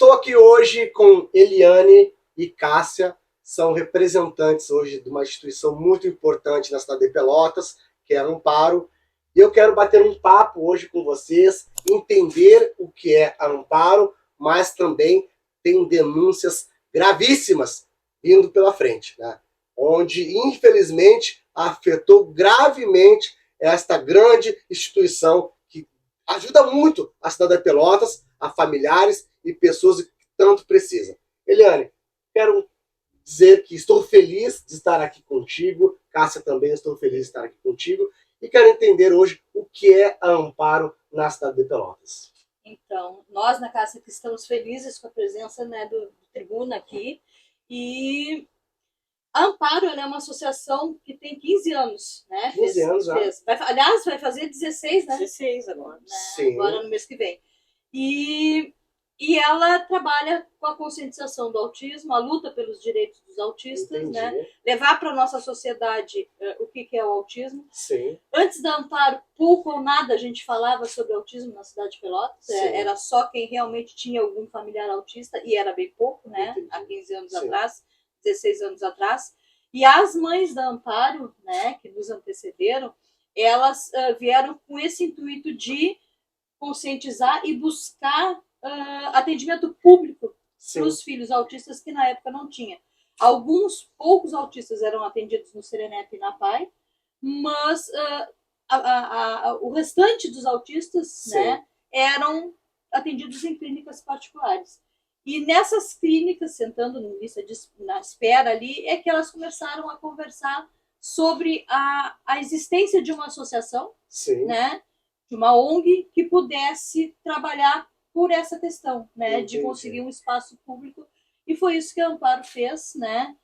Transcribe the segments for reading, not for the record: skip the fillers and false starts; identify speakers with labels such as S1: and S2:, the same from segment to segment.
S1: Estou aqui hoje com Eliane e Cássia, são representantes hoje de uma instituição muito importante na cidade de Pelotas, que é a Amparo, e eu quero bater um papo hoje com vocês, entender o que é a Amparo, mas também tem denúncias gravíssimas vindo pela frente, né? Onde, infelizmente, afetou gravemente esta grande instituição que ajuda muito a cidade de Pelotas, a familiares e pessoas que tanto precisam. Eliane, quero dizer que estou feliz de estar aqui contigo, Cássia também estou feliz de estar aqui contigo, e quero entender hoje o que é a Amparo na cidade de Pelotas.
S2: Então, nós na Cássia que estamos felizes com a presença, né, do Tribuna aqui, e a Amparo é uma associação que tem 15 anos, né?
S1: 15 anos já.
S2: Aliás, vai fazer 16, né?
S3: 16 agora.
S2: Né?
S1: Sim.
S2: Agora no mês que vem. E ela trabalha com a conscientização do autismo, a luta pelos direitos dos autistas,
S1: Entendi.
S2: né? Levar para a nossa sociedade o que é o autismo.
S1: Sim.
S2: Antes da Amparo, pouco ou nada a gente falava sobre autismo na cidade de Pelotas. Era só quem realmente tinha algum familiar autista, e era bem pouco, né?
S1: Entendi.
S2: Há 15 anos atrás, 16 anos atrás. E as mães da Amparo, né, que nos antecederam, elas vieram com esse intuito de conscientizar e buscar atendimento público para os filhos autistas que na época não tinha. Alguns poucos autistas eram atendidos no Serenep e na PAI, mas o restante dos autistas, né, eram atendidos em clínicas particulares. E nessas clínicas, sentando na espera ali, é que elas começaram a conversar sobre a existência de uma associação, né, de uma ONG que pudesse trabalhar por essa questão, né, de conseguir um espaço público. E foi isso que a Amparo fez, né?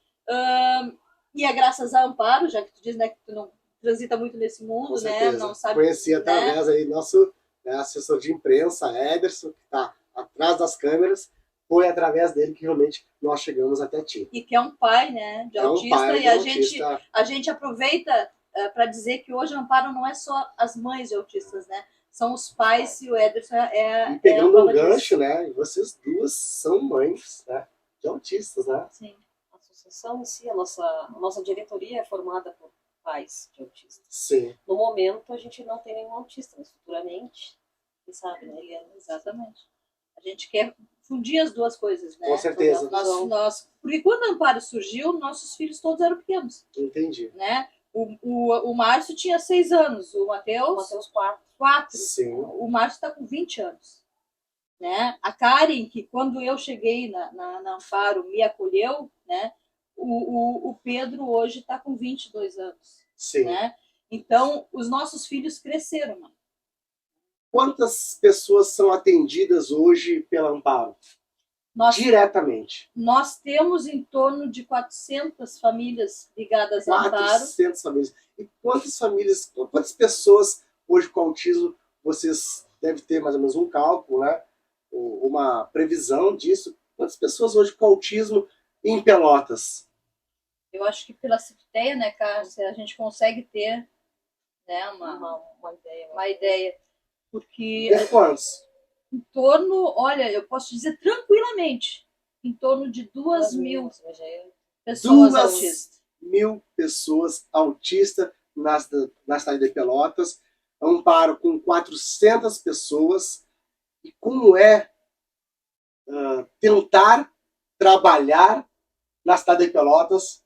S2: E é graças a Amparo, já que tu diz, né, que tu não transita muito nesse mundo, né? Não sabe.
S1: Conheci através aí nosso assessor de imprensa, Ederson, que está atrás das câmeras. Foi através dele que realmente nós chegamos até ti.
S2: E que é um pai, né, de autista,
S1: pai
S2: e a gente aproveita para dizer que hoje a Amparo não é só as mães de autistas, né? São os pais, e o Ederson
S1: E pegando um gancho, né? Vocês duas são mães, né, de autistas, né?
S2: Sim.
S3: A associação em si, a nossa diretoria é formada por pais de autistas.
S1: Sim.
S3: No momento, a gente não tem nenhum autista, mas futuramente, quem sabe, né, Eliane?
S2: Exatamente. A gente quer fundir as duas coisas, né?
S1: Com certeza.
S2: Porque quando a Amparo surgiu, nossos filhos todos eram pequenos.
S1: Entendi.
S2: Né? O Márcio tinha 6 anos, o Matheus 4.
S1: Sim.
S2: O Márcio está com 20 anos. Né? A Karen, que quando eu cheguei na Amparo me acolheu, né? O Pedro hoje está com 22 anos.
S1: Sim.
S2: Né? Então, os nossos filhos cresceram. Né?
S1: Quantas pessoas são atendidas hoje pela Amparo? Diretamente.
S2: Nós temos em torno de 400 famílias ligadas à Amparo.
S1: 400 famílias. E quantas pessoas hoje com autismo, vocês devem ter mais ou menos um cálculo, né? Uma previsão disso. Quantas pessoas hoje com autismo em Pelotas?
S2: Eu acho que pela CIFTEA, né, Cássia, a gente consegue ter, né, uma ideia. Porque
S1: quantos?
S2: Em torno, olha, eu posso dizer tranquilamente, em torno de 2.000 pessoas autistas.
S1: 2.000 pessoas autistas na cidade de Pelotas. Amparo com 400 pessoas. E como é tentar trabalhar na cidade de Pelotas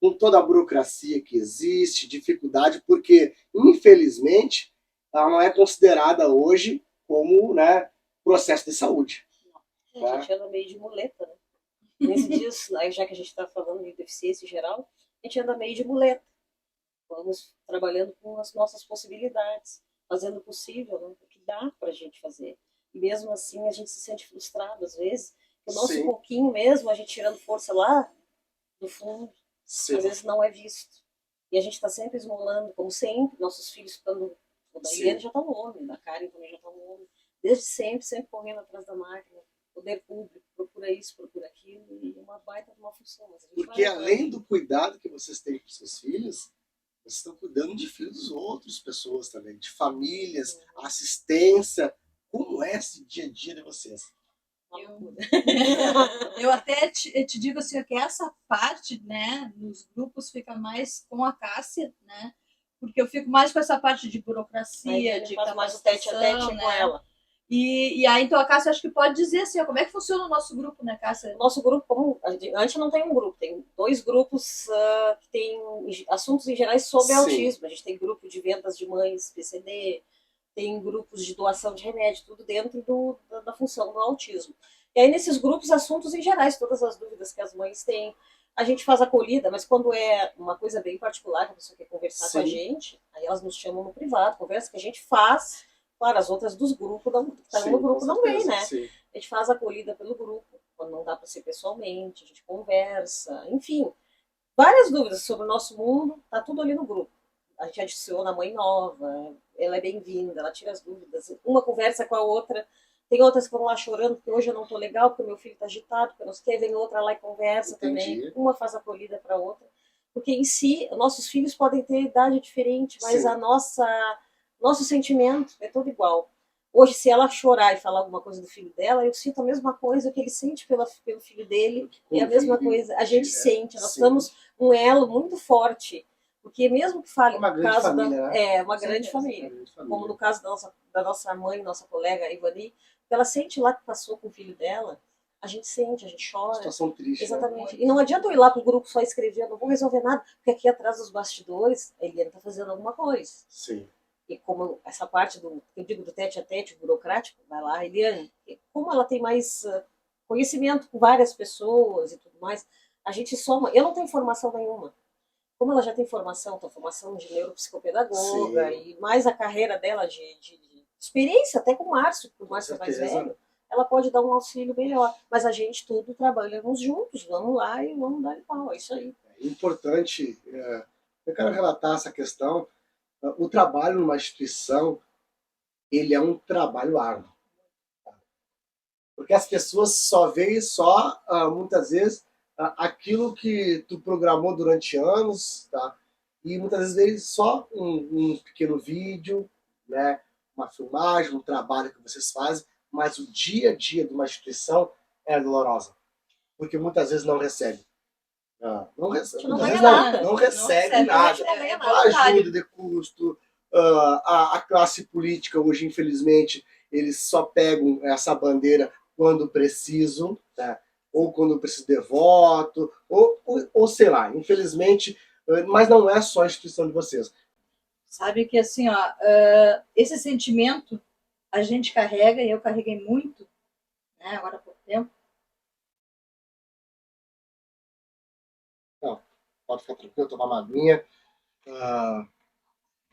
S1: com toda a burocracia que existe, dificuldade, porque, infelizmente, ela não é considerada hoje como, né, processo de saúde.
S3: A gente anda meio de muleta, né? Nesse dias, já que a gente está falando de deficiência em geral, a gente anda meio de muleta. Vamos trabalhando com as nossas possibilidades, fazendo o possível, né, o que dá para a gente fazer. E mesmo assim a gente se sente frustrado às vezes, que o nosso pouquinho mesmo, a gente tirando força lá do fundo, às vezes não é visto. E a gente está sempre esmolando, como sempre, nossos filhos quando o da Eliane já está no homem, da Karen também já está no homem. Desde sempre correndo atrás da máquina, poder público, procura isso, procura aquilo, e uma baita de uma função.
S1: Porque além do cuidado que vocês têm com seus filhos, vocês estão cuidando de filhos de outras pessoas também, de famílias, assistência. Como é esse dia a dia de vocês?
S2: Eu até te digo assim, que essa parte, né, nos grupos fica mais com a Cássia, né, porque eu fico mais com essa parte de burocracia, de
S3: faz mais o tete a tete,
S2: né,
S3: com ela.
S2: E aí, então, a Cássia acho que pode dizer assim, ó, como é que funciona o nosso grupo, né, Cássia?
S3: O nosso grupo, como a gente não tem um grupo, tem 2 grupos que tem assuntos em gerais sobre
S1: Sim.
S3: autismo. A gente tem grupo de vendas de mães, PCD, tem grupos de doação de remédio, tudo dentro da função do autismo. E aí, nesses grupos, assuntos em gerais, todas as dúvidas que as mães têm, a gente faz acolhida, mas quando é uma coisa bem particular, que a pessoa quer conversar com a gente, aí elas nos chamam no privado, conversa que a gente faz. Claro, as outras dos grupos, que estão no grupo não vêm, né?
S1: Sim.
S3: A gente faz acolhida pelo grupo, quando não dá para ser pessoalmente, a gente conversa, enfim. Várias dúvidas sobre o nosso mundo, tá tudo ali no grupo. A gente adiciona a mãe nova, ela é bem-vinda, ela tira as dúvidas. Uma conversa com a outra. Tem outras que vão lá chorando, porque hoje eu não tô legal, porque o meu filho tá agitado, porque não sei o que, vem outra lá e conversa também. Uma faz acolhida para outra. Porque em si, nossos filhos podem ter idade diferente, mas
S1: Sim.
S3: nosso sentimento é todo igual. Hoje, se ela chorar e falar alguma coisa do filho dela, eu sinto a mesma coisa que ele sente pelo filho dele, é a mesma coisa. A gente sente, nós estamos um elo muito forte. Porque mesmo que fale
S1: uma grande
S3: caso
S1: família, né?
S3: uma grande família. Como no caso da nossa mãe, nossa colega Ivani, ela sente lá que passou com o filho dela, a gente sente, a gente chora.
S1: Situação triste.
S3: Exatamente. Né? E não adianta eu ir lá pro grupo só escrever, eu não vou resolver nada, porque aqui atrás dos bastidores, a Eliane tá fazendo alguma coisa.
S1: Sim.
S3: E como essa parte eu digo do tete a tete, burocrático, vai lá, a Eliane, como ela tem mais conhecimento com várias pessoas e tudo mais, a gente soma. Eu não tenho formação nenhuma. Como ela já tem formação de neuropsicopedagoga, sim, e mais a carreira dela de experiência, até com o Márcio, porque o Márcio é mais velho, ela pode dar um auxílio melhor. Mas a gente tudo trabalhamos juntos, vamos lá e vamos dar pau, é isso aí.
S1: É importante, eu quero relatar essa questão, o trabalho numa instituição, ele é um trabalho árduo. Porque as pessoas só veem muitas vezes, aquilo que tu programou durante anos, tá? E muitas vezes veem só um pequeno vídeo, né? Uma filmagem, um trabalho que vocês fazem, mas o dia a dia de uma instituição é dolorosa, porque muitas vezes não recebe. Não recebe nada. Não recebe nada. Ajuda de custo, a classe política hoje, infelizmente, eles só pegam essa bandeira quando precisam, né? Ou quando precisam de voto, ou sei lá, infelizmente, mas não é só a instituição de vocês.
S2: Sabe que assim, ó, esse sentimento a gente carrega, e eu carreguei muito, né, agora há pouco tempo.
S1: Não, pode ficar tranquilo, tomar uma aguinha.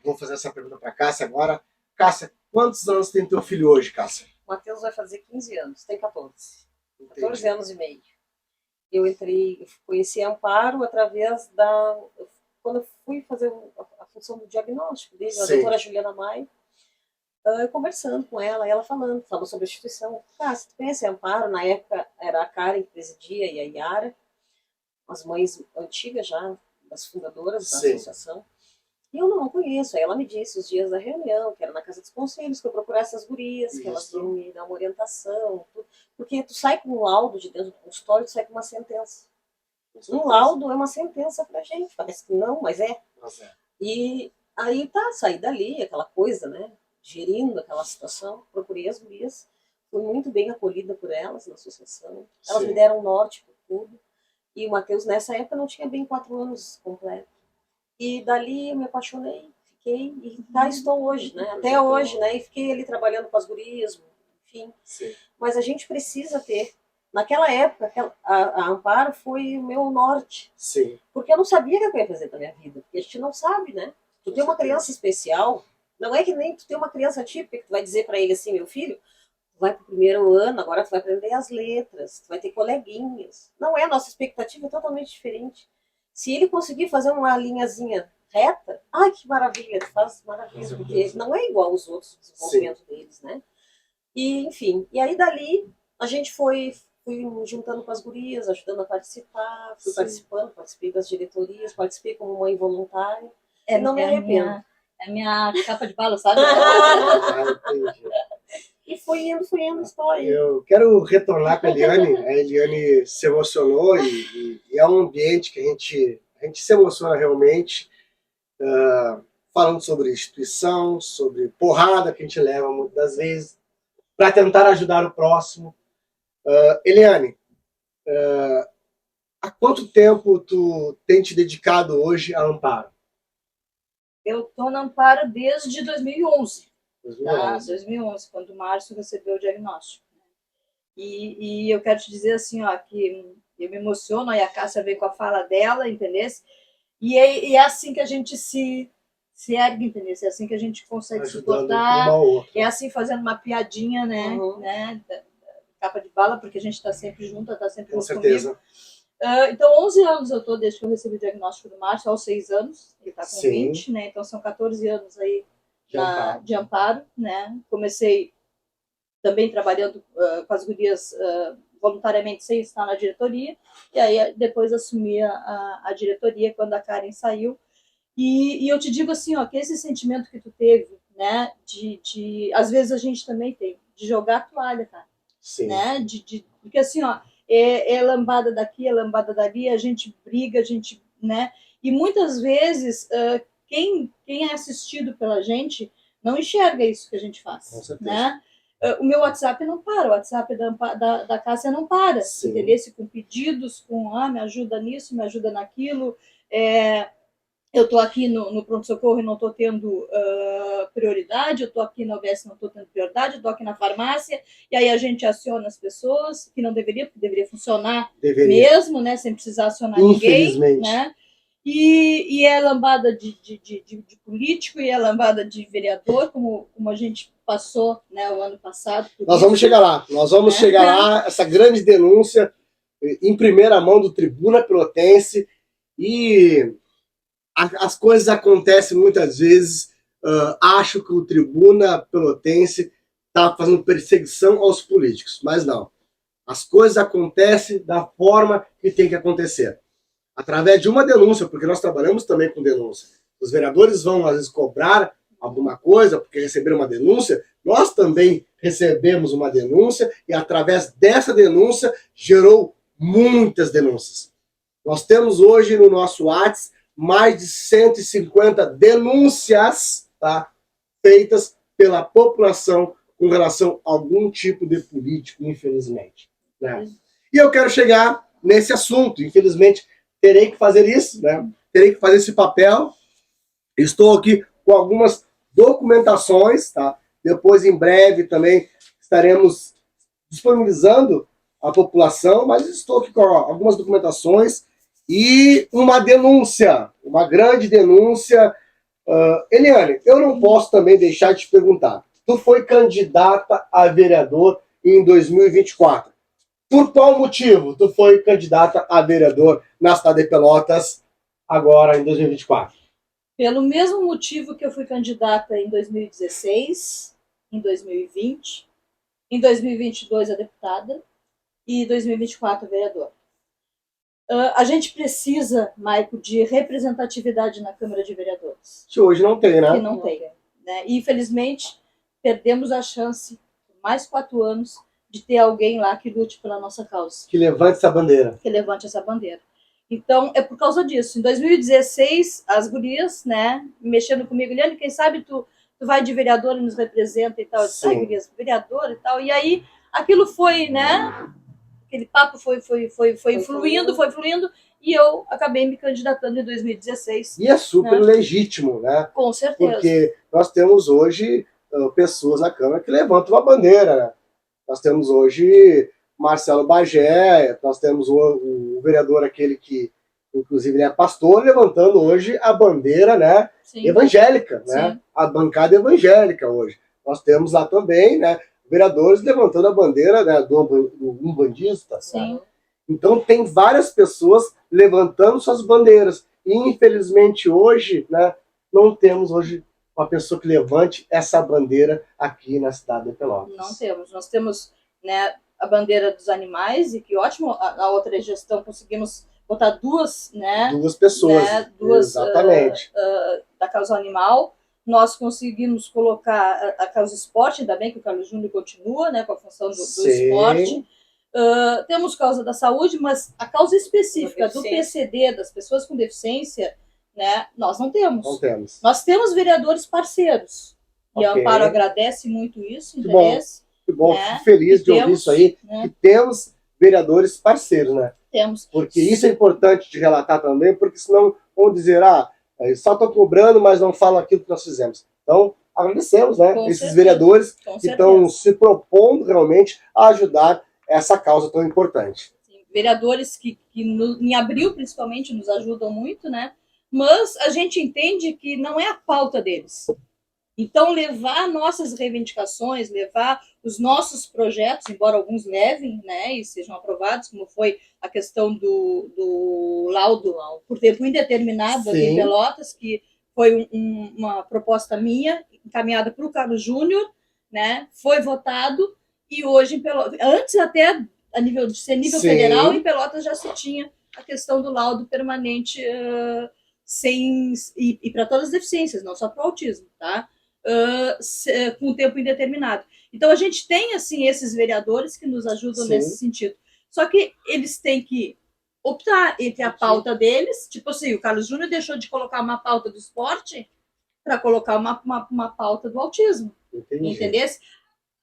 S1: Vou fazer essa pergunta para a Cássia agora. Cássia, quantos anos tem teu filho hoje, Cássia?
S3: O Matheus vai fazer 15 anos, tem 14.
S1: Entendi.
S3: 14 anos e meio. Eu conheci a Amparo através quando eu fui fazer a função do diagnóstico dele, a doutora Juliana Maia, eu conversando com ela, e ela falou sobre a instituição. Você conhece a Amparo? Na época era a Karen que presidia e a Yara, as mães antigas já, das fundadoras da associação. E eu não conheço. Aí ela me disse os dias da reunião, que era na Casa dos Conselhos, que eu procurasse as gurias, que elas iam me dar uma orientação. Tudo. Porque tu sai com um laudo de dentro do consultório, tu sai com uma sentença. Um laudo é uma sentença pra gente. Parece que não, mas é. E aí saí dali, aquela coisa, né? Gerindo aquela situação. Procurei as gurias. Fui muito bem acolhida por elas na associação. Elas me deram norte por tudo. E o Matheus, nessa época, não tinha bem 4 anos completos. E dali eu me apaixonei, fiquei, e estou hoje, né? Até hoje, né? E fiquei ali trabalhando com as gurias, enfim.
S1: Sim.
S3: Mas a gente precisa ter. Naquela época, a Amparo foi o meu norte.
S1: Sim.
S3: Porque eu não sabia o que eu ia fazer da minha vida. Porque a gente não sabe, né? Tu tem uma criança especial, não é que nem tu tem uma criança típica que tu vai dizer para ele assim, meu filho, tu vai pro 1º ano, agora tu vai aprender as letras, tu vai ter coleguinhas. Não é, a nossa expectativa é totalmente diferente. Se ele conseguir fazer uma linhazinha reta, ai que maravilha, faz maravilha, porque não é igual aos outros, o desenvolvimento deles, né? E, enfim, e aí dali a gente fui me juntando com as gurias, ajudando a participar, participei das diretorias, participei como mãe voluntária, e não me arrependo.
S2: É a minha capa de bala, sabe?
S3: E foi indo a história.
S1: Eu quero retornar com a Eliane. A Eliane se emocionou e é um ambiente que a gente se emociona realmente, falando sobre instituição, sobre porrada que a gente leva muitas das vezes, para tentar ajudar o próximo. Eliane, há quanto tempo tu tem te dedicado hoje a Amparo?
S2: Eu estou na Amparo desde 2011.
S1: 2011.
S2: 2011, quando o Márcio recebeu o diagnóstico. E eu quero te dizer assim, ó, que eu me emociono, e a Cássia veio com a fala dela, entendeu? E é assim que a gente se ergue, entendeu? É assim que a gente consegue suportar. É assim fazendo uma piadinha, né? Né? Capa de bala, porque a gente está sempre junto, está sempre junto comigo. Então, 11 anos eu estou desde que eu recebi o diagnóstico do Márcio, aos 6 anos, ele está com 20, né? Então são 14 anos aí de Amparo, né? Comecei também trabalhando com as gurias voluntariamente sem estar na diretoria, e aí depois assumi a diretoria quando a Karen saiu. E eu te digo assim, ó, que esse sentimento que tu teve, né, às vezes a gente também tem, de jogar a toalha, cara.
S1: Sim.
S2: Né? Porque assim, ó, é lambada daqui, é lambada dali, a gente briga, a gente, né? E muitas vezes quem é assistido pela gente não enxerga isso que a gente faz.
S1: Com certeza.
S2: Né? O meu WhatsApp não para, o WhatsApp da Cássia não para. Entendeu? Com pedidos, com me ajuda nisso, me ajuda naquilo. Eu estou aqui no pronto-socorro e não estou tendo prioridade, eu estou aqui na UBS e não estou tendo prioridade, eu estou aqui na farmácia, e aí a gente aciona as pessoas, que não deveria, porque deveria funcionar mesmo, né, sem precisar acionar ninguém. Né? E é lambada de político, e é lambada de vereador, como a gente passou, né, o ano passado.
S1: Nós vamos chegar lá, essa grande denúncia em primeira mão do Tribuna Pelotense, e as coisas acontecem muitas vezes. Acho que o Tribuna Pelotense está fazendo perseguição aos políticos, mas não. As coisas acontecem da forma que tem que acontecer. Através de uma denúncia, porque nós trabalhamos também com denúncia. Os vereadores vão, às vezes, cobrar alguma coisa porque receberam uma denúncia. Nós também recebemos uma denúncia e, através dessa denúncia, gerou muitas denúncias. Nós temos hoje no nosso WhatsApp mais de 150 denúncias, tá, feitas pela população com relação a algum tipo de político, infelizmente. Né? E eu quero chegar nesse assunto. Infelizmente, terei que fazer isso, né? Terei que fazer esse papel. Estou aqui com algumas documentações, tá? Depois, em breve, também estaremos disponibilizando à população, mas estou aqui com algumas documentações e uma denúncia, uma grande denúncia. Eliane, eu não posso também deixar de te perguntar. Tu foi candidata a vereador em 2024. Por qual motivo tu foi candidata a vereador na cidade de Pelotas agora em 2024?
S2: Pelo mesmo motivo que eu fui candidata em 2016, em 2020, em 2022 a deputada e em 2024 a vereadora. A gente precisa, Maico, de representatividade na Câmara de Vereadores.
S1: Que hoje não tem, né?
S2: Que não tem. Né? E, infelizmente, perdemos a chance, por mais 4 anos, de ter alguém lá que lute pela nossa causa.
S1: Que levante essa bandeira.
S2: Que levante essa bandeira. Então, é por causa disso. Em 2016, as gurias, né, mexendo comigo, Eliane, quem sabe tu vai de vereador e nos representa e tal. Eu disse, gurias, vereador e tal. E aí, aquilo foi, né, aquele papo foi fluindo, e eu acabei me candidatando em 2016.
S1: E é super legítimo, né?
S2: Com certeza.
S1: Porque nós temos hoje pessoas na Câmara que levantam uma bandeira, né? Nós temos hoje Marcelo Bagé, nós temos o vereador, aquele que, inclusive, é pastor, levantando hoje a bandeira, né, evangélica, né? A bancada evangélica hoje. Nós temos lá também, né, vereadores levantando a bandeira, né, do umbandista. Né? Então, tem várias pessoas levantando suas bandeiras. E, infelizmente, hoje, né, não temos hoje uma pessoa que levante essa bandeira aqui na cidade de Pelotas.
S2: Não temos. Nós temos, né, a bandeira dos animais, e que ótimo, na outra gestão conseguimos botar duas, né?
S1: Duas pessoas,
S2: né, duas,
S1: exatamente.
S2: Da causa animal, nós conseguimos colocar a causa esporte, ainda bem que o Carlos Júnior continua, né, com a função do esporte. Temos causa da saúde, mas a causa específica do PCD, das pessoas com deficiência, né, nós não temos.
S1: Não temos.
S2: Nós temos vereadores parceiros. E a Amparo agradece muito isso, interesse.
S1: Que bom, né? Fico feliz de ouvir isso aí, né? Que temos vereadores parceiros, né?
S2: Temos.
S1: Porque isso é importante de relatar também, porque senão vão dizer, só estão cobrando, mas não falam aquilo que nós fizemos. Então, agradecemos, né? Esses vereadores que estão se propondo realmente a ajudar essa causa tão importante.
S2: Sim, vereadores que em abril, principalmente, nos ajudam muito, né? Mas a gente entende que não é a pauta deles. Então, levar nossas reivindicações, levar os nossos projetos, embora alguns levem, né, e sejam aprovados, como foi a questão do laudo por tempo indeterminado ali em Pelotas, que foi uma proposta minha, encaminhada para o Carlos Júnior, né, foi votado, e hoje, em Pelotas, antes até a nível de ser nível federal, em Pelotas já se tinha a questão do laudo permanente e para todas as deficiências, não só para o autismo, tá? Com tempo indeterminado. Então a gente tem assim esses vereadores que nos ajudam nesse sentido. Só que eles têm que optar entre a pauta deles, tipo assim, o Carlos Júnior deixou de colocar uma pauta do esporte para colocar uma pauta do autismo. Entendeu?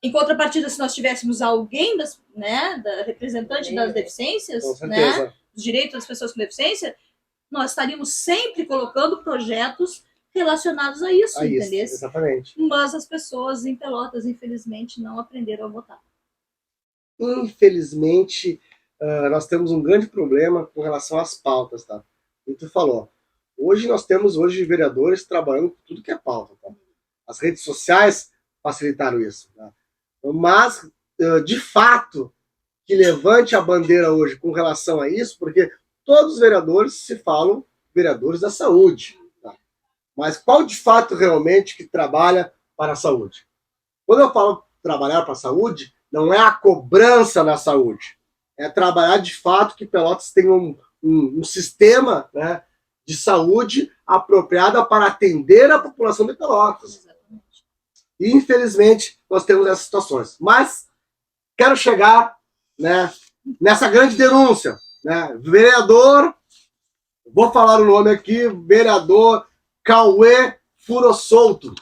S2: Em contrapartida, se nós tivéssemos alguém da representante das deficiências, né, dos direitos das pessoas com deficiência, nós estaríamos sempre colocando projetos relacionados a isso, entendeu?
S1: Exatamente.
S2: Mas as pessoas em Pelotas, infelizmente, não aprenderam a votar.
S1: Infelizmente, nós temos um grande problema com relação às pautas, tá? E tu falou, nós temos vereadores trabalhando com tudo que é pauta, tá? As redes sociais facilitaram isso, tá? Mas, de fato, que levante a bandeira hoje com relação a isso, porque todos os vereadores se falam vereadores da saúde. Mas qual de fato realmente que trabalha para a saúde? Quando eu falo trabalhar para a saúde, não é a cobrança na saúde. É trabalhar de fato que Pelotas tenha um sistema, né, de saúde apropriado para atender a população de Pelotas.
S2: Exatamente.
S1: E, infelizmente, nós temos essas situações. Mas quero chegar, né, nessa grande denúncia. Né, vereador, vou falar o nome aqui, vereador Cauê Furosolto. O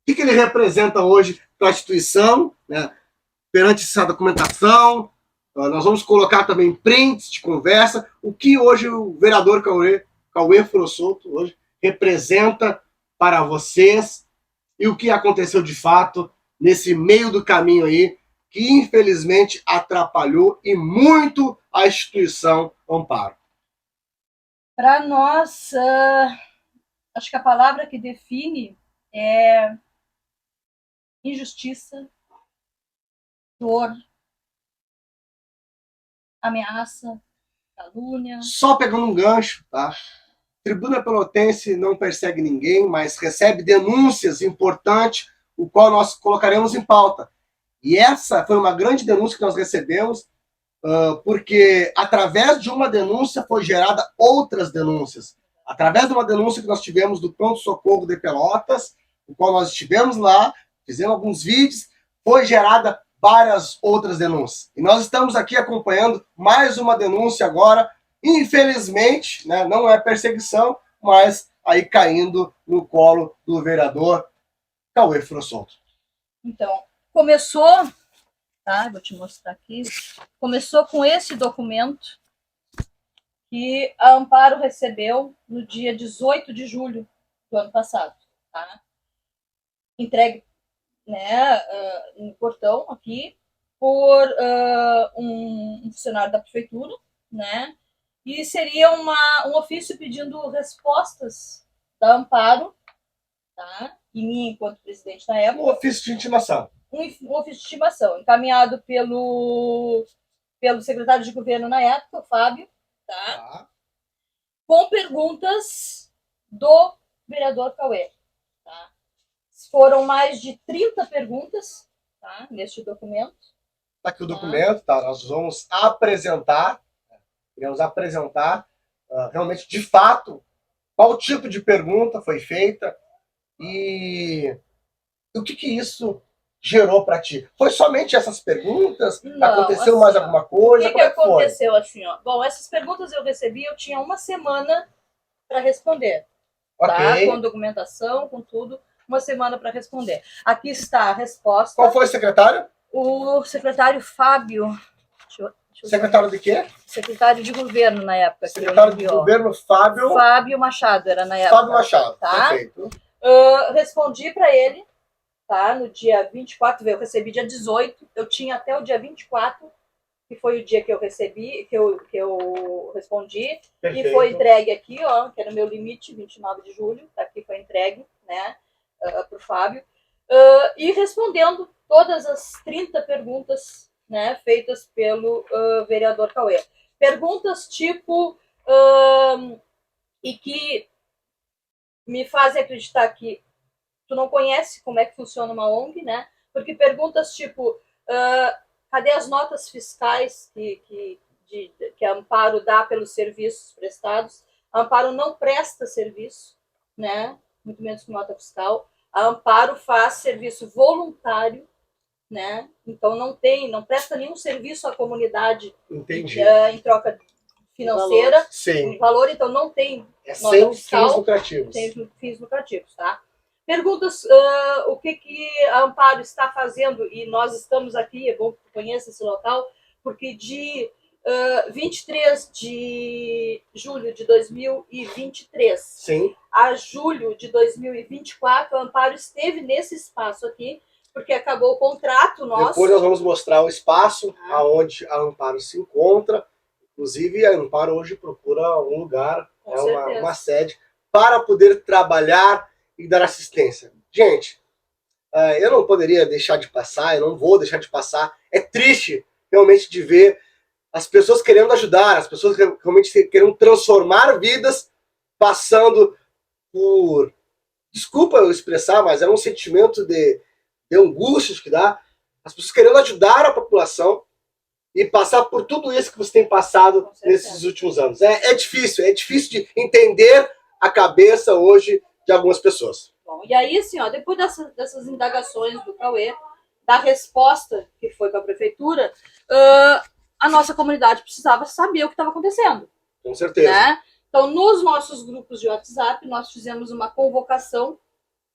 S1: que ele representa hoje para a instituição, né? Perante essa documentação? Nós vamos colocar também prints de conversa. O que hoje o vereador Cauê Furosolto hoje representa para vocês e o que aconteceu de fato nesse meio do caminho aí, que infelizmente atrapalhou e muito a instituição Amparo.
S2: Para nós, acho que a palavra que define é injustiça, dor, ameaça, calúnia.
S1: Só pegando um gancho, tá? Tribuna Pelotense não persegue ninguém, mas recebe denúncias importantes, o qual nós colocaremos em pauta. E essa foi uma grande denúncia que nós recebemos, porque através de uma denúncia foi gerada outras denúncias. Através de uma denúncia que nós tivemos do pronto-socorro de Pelotas, o qual nós estivemos lá, fizemos alguns vídeos, foi gerada várias outras denúncias. E nós estamos aqui acompanhando mais uma denúncia agora, infelizmente, né, não é perseguição, mas aí caindo no colo do vereador Cauê Furosolto.
S2: Então, começou, tá? Vou te mostrar aqui. Começou com esse documento que a Amparo recebeu no dia 18 de julho do ano passado, tá? Entregue, né, no portão aqui por um funcionário da prefeitura, né? E seria um ofício pedindo respostas da Amparo, tá? E mim, enquanto presidente da época.
S1: Um ofício de intimação.
S2: Um ofício de intimação, encaminhado pelo secretário de governo na época, o Fábio, tá? Com perguntas do vereador Cauê. Tá? Foram mais de 30 perguntas, tá, neste documento.
S1: Está aqui o documento, tá? Nós vamos apresentar, realmente, de fato, qual tipo de pergunta foi feita, E o que isso gerou para ti? Foi somente essas perguntas?
S2: Não,
S1: Aconteceu
S2: assim,
S1: mais
S2: ó,
S1: alguma coisa?
S2: O que
S1: Como é que foi?
S2: aconteceu assim, ó? Bom, essas perguntas eu recebi, eu tinha uma semana para responder, tá?
S1: Ok.
S2: Com documentação, com tudo, uma semana para responder. Aqui está a resposta.
S1: Qual foi o secretário?
S2: O secretário Fábio.
S1: Secretário de quê?
S2: Secretário de governo na época.
S1: Secretário de governo Fábio.
S2: Fábio Machado era na época.
S1: Fábio Machado,
S2: tá?
S1: Perfeito.
S2: Respondi para ele, tá? No dia 24, eu recebi dia 18, eu tinha até o dia 24, que foi o dia que eu recebi, que eu respondi,
S1: Perfeito.
S2: e foi entregue aqui, ó, que era o meu limite, 29 de julho, tá? Aqui foi entregue, né, pro Fábio, e respondendo todas as 30 perguntas, né, feitas pelo vereador Cauê. Perguntas tipo, e que me fazem acreditar que tu não conhece como é que funciona uma ONG, né? Porque perguntas tipo, cadê as notas fiscais que a Amparo dá pelos serviços prestados? A Amparo não presta serviço, né? Muito menos com nota fiscal. A Amparo faz serviço voluntário, né? Então não presta nenhum serviço à comunidade.
S1: Entendi.
S2: Em troca financeira,
S1: Sim.
S2: valor, então não tem nota
S1: sem
S2: fiscal,
S1: fins lucrativos.
S2: Sem fins lucrativos, tá? Perguntas o que a Amparo está fazendo, e nós estamos aqui, é bom que tu conheça esse local, porque de 23 de julho de 2023
S1: Sim.
S2: a julho de 2024, a Amparo esteve nesse espaço aqui, porque acabou o contrato nosso.
S1: Depois nós vamos mostrar o espaço aonde a Amparo se encontra. Inclusive, a Amparo hoje procura um lugar, uma sede, para poder trabalhar e dar assistência. Gente, eu não poderia deixar de passar, eu não vou deixar de passar. É triste, realmente, de ver as pessoas querendo ajudar, as pessoas realmente querendo transformar vidas, passando por... Desculpa eu expressar, mas é um sentimento de angústia que dá. As pessoas querendo ajudar a população e passar por tudo isso que você tem passado nesses últimos anos. É difícil de entender a cabeça hoje de algumas pessoas.
S2: Bom, e aí, assim, ó, depois dessas indagações do Cauê, da resposta que foi para a prefeitura, a nossa comunidade precisava saber o que estava acontecendo.
S1: Com certeza.
S2: Né? Então, nos nossos grupos de WhatsApp, nós fizemos uma convocação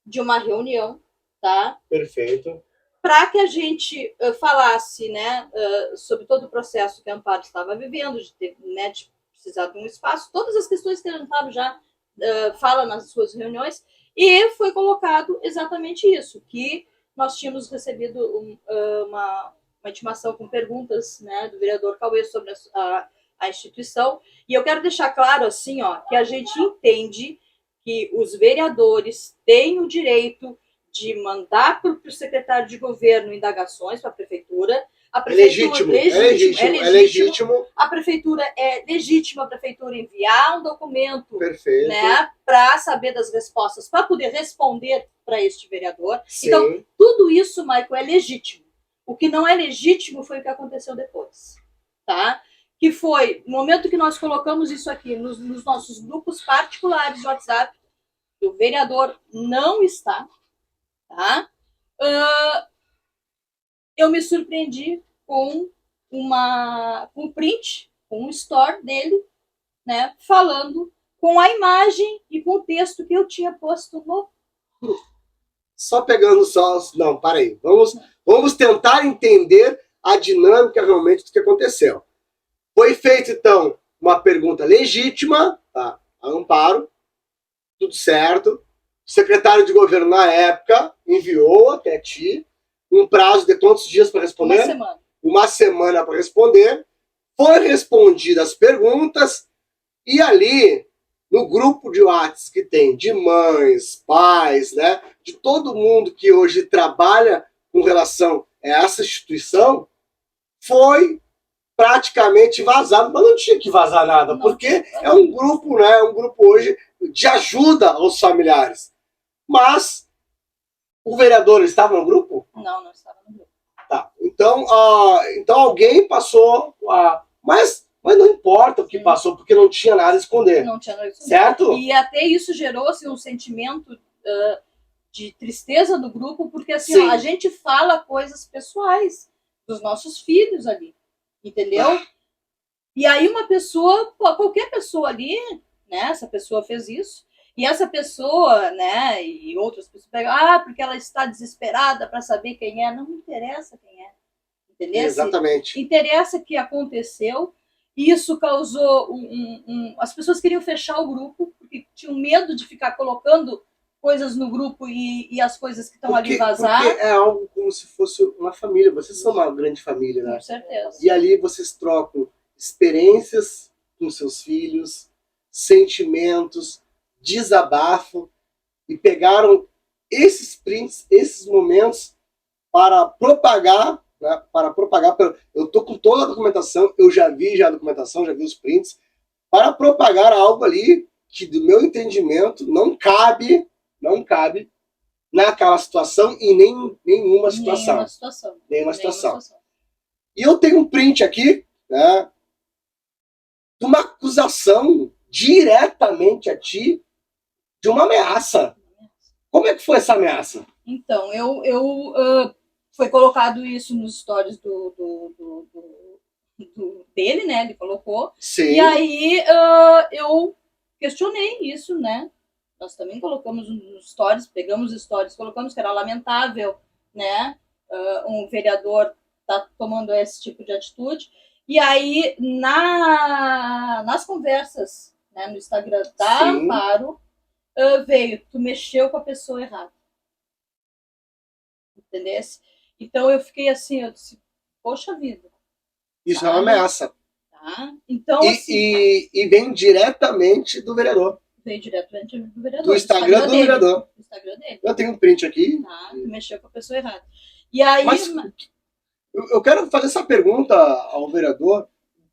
S2: de uma reunião, tá?
S1: Perfeito.
S2: Para que a gente falasse, né, sobre todo o processo que a Amparo estava vivendo, de precisar de um espaço, todas as questões que a Amparo já fala nas suas reuniões, e foi colocado exatamente isso, que nós tínhamos recebido uma intimação com perguntas, né, do vereador Cauê sobre a instituição, e eu quero deixar claro assim, ó, que a gente entende que os vereadores têm o direito de mandar para o secretário de governo indagações para a prefeitura.
S1: É legítimo.
S2: A prefeitura é legítima, a prefeitura enviar um documento,
S1: perfeito,
S2: né, para saber das respostas, para poder responder para este vereador.
S1: Sim.
S2: Então, tudo isso, Michael, é legítimo. O que não é legítimo foi o que aconteceu depois, tá? Que foi, no momento que nós colocamos isso aqui nos nossos grupos particulares de WhatsApp, o vereador não está, tá? Eu me surpreendi com um print, com um story dele, né, falando com a imagem e com o texto que eu tinha posto no grupo.
S1: Só pegando só... Não, para aí. Vamos tentar entender a dinâmica realmente do que aconteceu. Foi feita, então, uma pergunta legítima, tá? A Amparo, tudo certo. O secretário de governo, na época, enviou até ti um prazo de quantos dias para responder?
S2: Uma semana.
S1: Uma semana para responder. Foi respondidas as perguntas e ali, no grupo de WhatsApp que tem de mães, pais, né, de todo mundo que hoje trabalha com relação a essa instituição, foi praticamente vazado, mas não tinha que vazar nada, porque é um grupo, né, um grupo hoje de ajuda aos familiares. Mas o vereador estava no grupo?
S2: Não, não estava no grupo.
S1: Tá. Então alguém passou mas não importa o que passou, porque não tinha nada a esconder.
S2: Não tinha nada a esconder.
S1: Certo?
S2: E até isso gerou-se um sentimento de tristeza do grupo, porque assim,
S1: Sim.
S2: ó, a gente fala coisas pessoais dos nossos filhos ali, entendeu? E aí uma pessoa, qualquer pessoa ali, né, essa pessoa fez isso, e essa pessoa, né, e outras pessoas pegam, porque ela está desesperada para saber quem é, não me interessa quem é, entendeu?
S1: Exatamente.
S2: Interessa que aconteceu, e isso causou as pessoas queriam fechar o grupo, porque tinham medo de ficar colocando coisas no grupo e as coisas que estão ali vazar.
S1: Porque é algo como se fosse uma família, vocês são uma grande família, né?
S2: Com certeza.
S1: E ali vocês trocam experiências com seus filhos, sentimentos, desabafo, e pegaram esses prints, esses momentos para propagar, né, eu estou com toda a documentação, eu já vi a documentação, já vi os prints, para propagar algo ali que, do meu entendimento, não cabe naquela situação e nenhuma situação. Nenhuma situação. E eu tenho um print aqui, né, de uma acusação diretamente a ti de uma ameaça. Como é que foi essa ameaça?
S2: Então, foi colocado isso nos stories dele, né? Ele colocou.
S1: Sim.
S2: E aí eu questionei isso, né? Nós também colocamos nos stories, pegamos stories, colocamos que era lamentável, né? Um vereador tá tomando esse tipo de atitude. E aí, nas conversas, né, no Instagram da Amparo, veio, tu mexeu com a pessoa errada. Entendeu? Então eu fiquei assim, eu disse, poxa vida.
S1: Isso é uma ameaça.
S2: Tá? Então,
S1: e vem diretamente do vereador.
S2: Veio diretamente do vereador.
S1: Do Instagram do vereador.
S2: Do Instagram dele.
S1: Eu tenho um print aqui.
S2: Tá? Tu mexeu com a pessoa errada. E aí.
S1: Mas eu quero fazer essa pergunta ao vereador,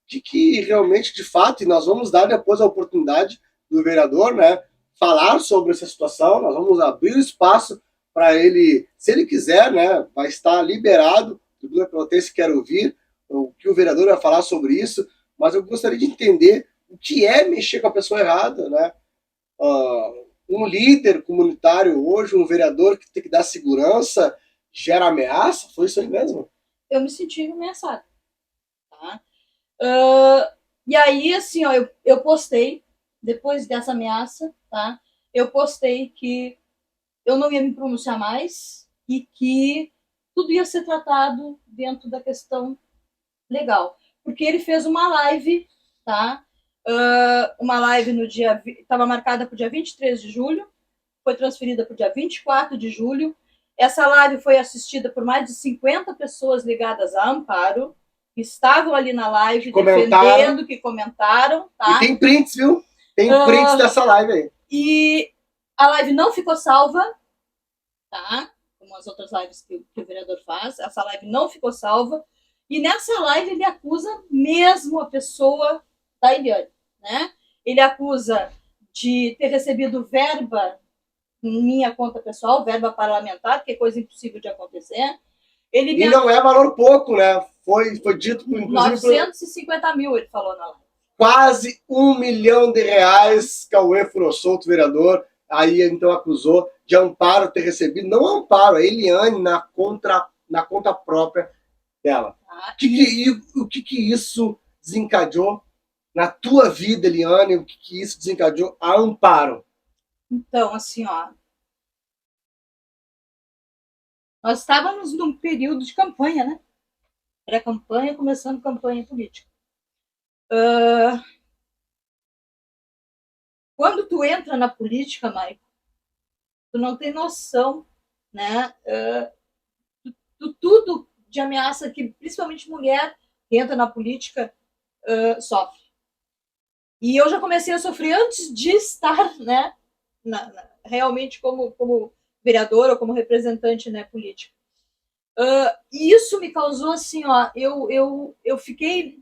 S1: de que realmente, de fato, e nós vamos dar depois a oportunidade do vereador, né, falar sobre essa situação, nós vamos abrir o espaço para ele, se ele quiser, né, vai estar liberado, o Tribuna Pelotense quer ouvir o que o vereador vai falar sobre isso, mas eu gostaria de entender o que é mexer com a pessoa errada, né? Um líder comunitário hoje, um vereador que tem que dar segurança, gera ameaça? Foi isso aí mesmo?
S2: Eu me senti ameaçada. Tá? E aí, assim, ó, eu postei, depois dessa ameaça, tá? Eu postei que eu não ia me pronunciar mais e que tudo ia ser tratado dentro da questão legal. Porque ele fez uma live, tá? Uma live no dia... Estava marcada para o dia 23 de julho, foi transferida para o dia 24 de julho. Essa live foi assistida por mais de 50 pessoas ligadas a Amparo, que estavam ali na live defendendo, que comentaram. Tá?
S1: E tem prints, viu? Tem prints dessa live aí.
S2: E a live não ficou salva, tá? Como as outras lives que o vereador faz. Essa live não ficou salva. E nessa live ele acusa mesmo a pessoa da Eliane, né? Ele acusa de ter recebido verba em minha conta pessoal, verba parlamentar, que é coisa impossível de acontecer.
S1: E não é valor pouco, né? Foi dito por, inclusive...
S2: 950 mil, ele falou na live.
S1: Quase R$1 milhão, Cauê Furou Solto, vereador, aí então acusou de Amparo ter recebido, não Amparo, a Eliane na conta própria dela. O que isso desencadeou na tua vida, Eliane? O que isso desencadeou a Amparo?
S2: Então, assim, ó, nós estávamos num período de campanha, né? Pré-campanha, começando campanha política. Quando tu entra na política, Maico, tu não tem noção, né? Tudo de ameaça que, principalmente mulher que entra na política, sofre. E eu já comecei a sofrer antes de estar, né? Realmente como vereadora ou como representante, né, política. E isso me causou assim, ó, eu fiquei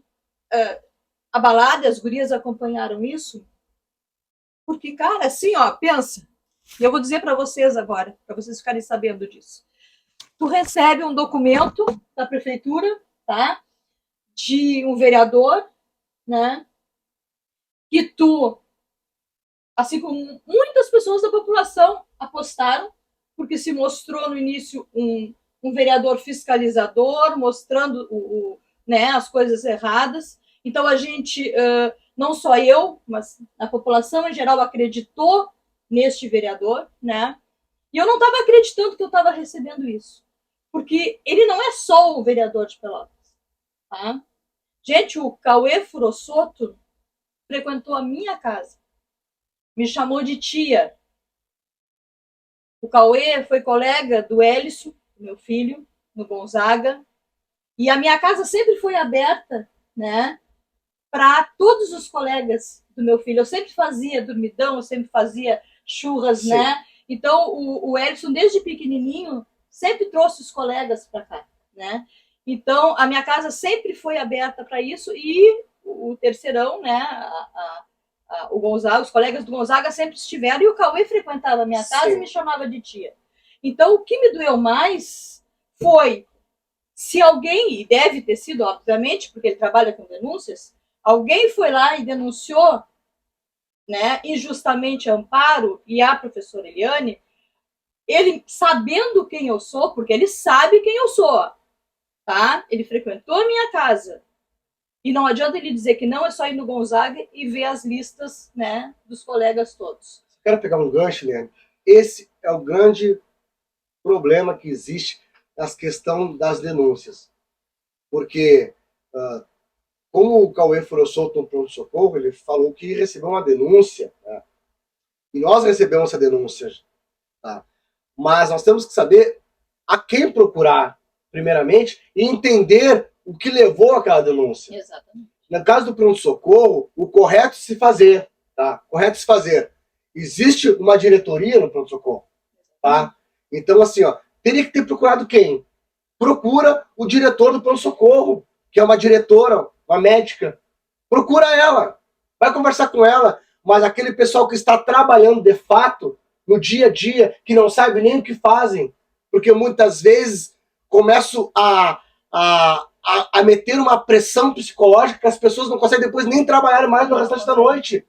S2: abalada, as gurias acompanharam isso, porque, cara, assim, ó, pensa, e eu vou dizer para vocês agora, para vocês ficarem sabendo disso. Tu recebe um documento da prefeitura, tá, de um vereador, né, que tu, assim como muitas pessoas da população apostaram, porque se mostrou no início um vereador fiscalizador, mostrando né, as coisas erradas. Então a gente, não só eu, mas a população em geral acreditou neste vereador, né? E eu não estava acreditando que eu estava recebendo isso. Porque ele não é só o vereador de Pelotas. Tá? Gente, o Cauê Furossoto frequentou a minha casa. Me chamou de tia. O Cauê foi colega do Hélicio, meu filho, no Gonzaga. E a minha casa sempre foi aberta, né, para todos os colegas do meu filho. Eu sempre fazia dormidão, eu sempre fazia churras, sim, né? Então, o Hélicio, desde pequenininho, sempre trouxe os colegas para cá, né? Então, a minha casa sempre foi aberta para isso e o terceirão, né, o Gonzaga, os colegas do Gonzaga sempre estiveram e o Cauê frequentava a minha casa, sim, e me chamava de tia. Então, o que me doeu mais foi se alguém, e deve ter sido, obviamente, porque ele trabalha com denúncias, alguém foi lá e denunciou, né, injustamente a Amparo e a professora Eliane, ele sabendo quem eu sou, porque ele sabe quem eu sou, tá? Ele frequentou a minha casa. E não adianta ele dizer que não, é só ir no Gonzaga e ver as listas, né, dos colegas todos.
S1: Quero pegar um gancho, Eliane. Esse é o grande problema que existe na questão das denúncias. Porque, como o Cauê Furossoto no pronto-socorro, ele falou que recebeu uma denúncia, né? E nós recebemos essa denúncia, tá? Mas nós temos que saber a quem procurar, primeiramente, e entender o que levou àquela denúncia.
S2: Exatamente.
S1: No caso do pronto-socorro, o correto se fazer, tá? Correto se fazer. Existe uma diretoria no pronto-socorro, tá? Então, assim, ó, teria que ter procurado quem? Procura o diretor do pronto-socorro, que é uma diretora, uma médica. Procura ela, vai conversar com ela. Mas aquele pessoal que está trabalhando de fato, no dia a dia, que não sabe nem o que fazem, porque muitas vezes começam a meter uma pressão psicológica que as pessoas não conseguem depois nem trabalhar mais no restante da noite.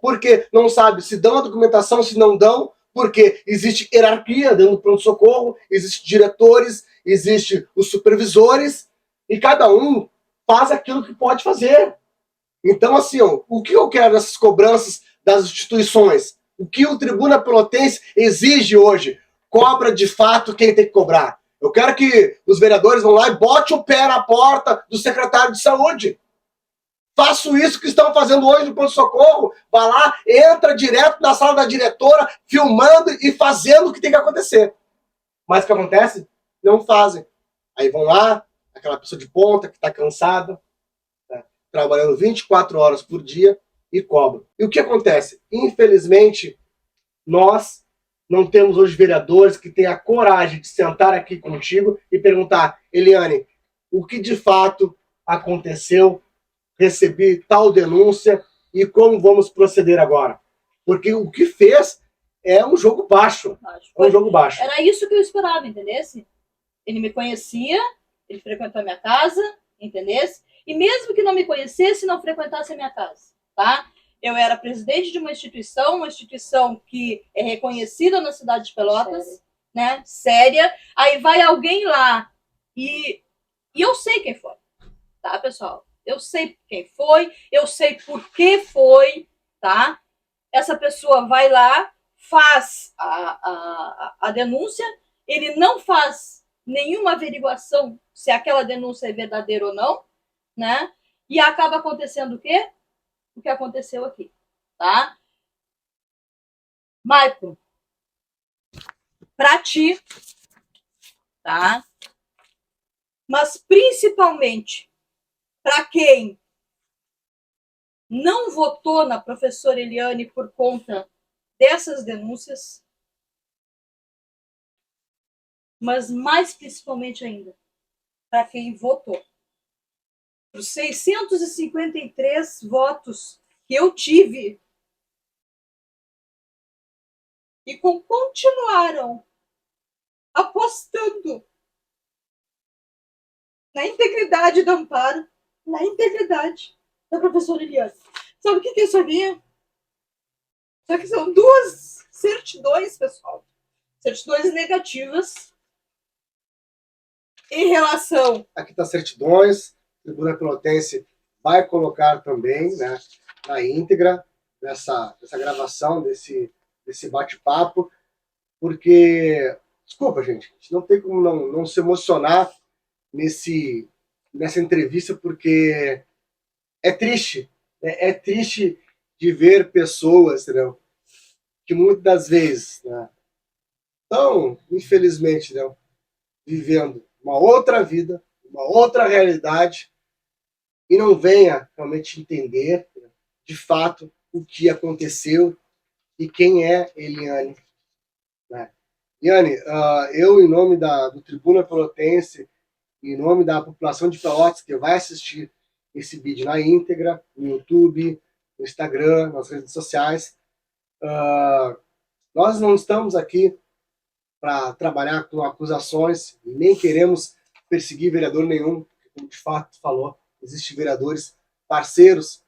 S1: Porque não sabe se dão a documentação, se não dão, porque existe hierarquia dentro do pronto-socorro, existem diretores, existem os supervisores, e cada um faz aquilo que pode fazer. Então, assim, ó, o que eu quero dessas cobranças das instituições? O que o Tribuna Pelotense exige hoje? Cobra de fato quem tem que cobrar. Eu quero que os vereadores vão lá e botem o pé na porta do secretário de saúde. Faço isso que estão fazendo hoje no pronto-socorro. Vai lá, entra direto na sala da diretora, filmando e fazendo o que tem que acontecer. Mas o que acontece? Não fazem. Aí vão lá, aquela pessoa de ponta que está cansada, né, trabalhando 24 horas por dia e cobram. E o que acontece? Infelizmente, nós não temos hoje vereadores que tenham a coragem de sentar aqui contigo e perguntar: Eliane, o que de fato aconteceu? Recebi tal denúncia e como vamos proceder agora? Porque o que fez é um jogo baixo. É um jogo baixo.
S2: Era isso que eu esperava, entendesse? Ele me conhecia, ele frequentou a minha casa, entendesse? E mesmo que não me conhecesse, não frequentasse a minha casa, tá? Eu era presidente de uma instituição que é reconhecida na cidade de Pelotas, séria, né? Séria. Aí vai alguém lá e eu sei quem foi, tá, pessoal? Eu sei quem foi, eu sei por que foi, tá? Essa pessoa vai lá, faz a denúncia, ele não faz nenhuma averiguação se aquela denúncia é verdadeira ou não, né? E acaba acontecendo o quê? O que aconteceu aqui, tá? Maicon, pra ti, tá? Mas principalmente para quem não votou na professora Eliane por conta dessas denúncias, mas mais principalmente ainda para quem votou. Os 653 votos que eu tive e continuaram apostando na integridade do Amparo, na integridade da professora Eliane. Sabe o que é isso ali? Só que são 2 certidões, pessoal. certidões negativas em relação...
S1: Aqui está certidões, o Tribuna Pelotense vai colocar também, né, na íntegra dessa gravação, desse bate-papo, porque, desculpa, gente, a gente não tem como não se emocionar nessa entrevista, porque é triste, é triste de ver pessoas, entendeu, que muitas das vezes, né, estão, infelizmente, né, vivendo uma outra vida, uma outra realidade, e não venha realmente entender, né, de fato, o que aconteceu e quem é Eliane. Né? Eliane, eu, em nome do Tribuna Pelotense, em nome da população de Pelotas que vai assistir esse vídeo na íntegra, no YouTube, no Instagram, nas redes sociais, nós não estamos aqui para trabalhar com acusações e nem queremos perseguir vereador nenhum, porque, como de fato falou, existem vereadores parceiros,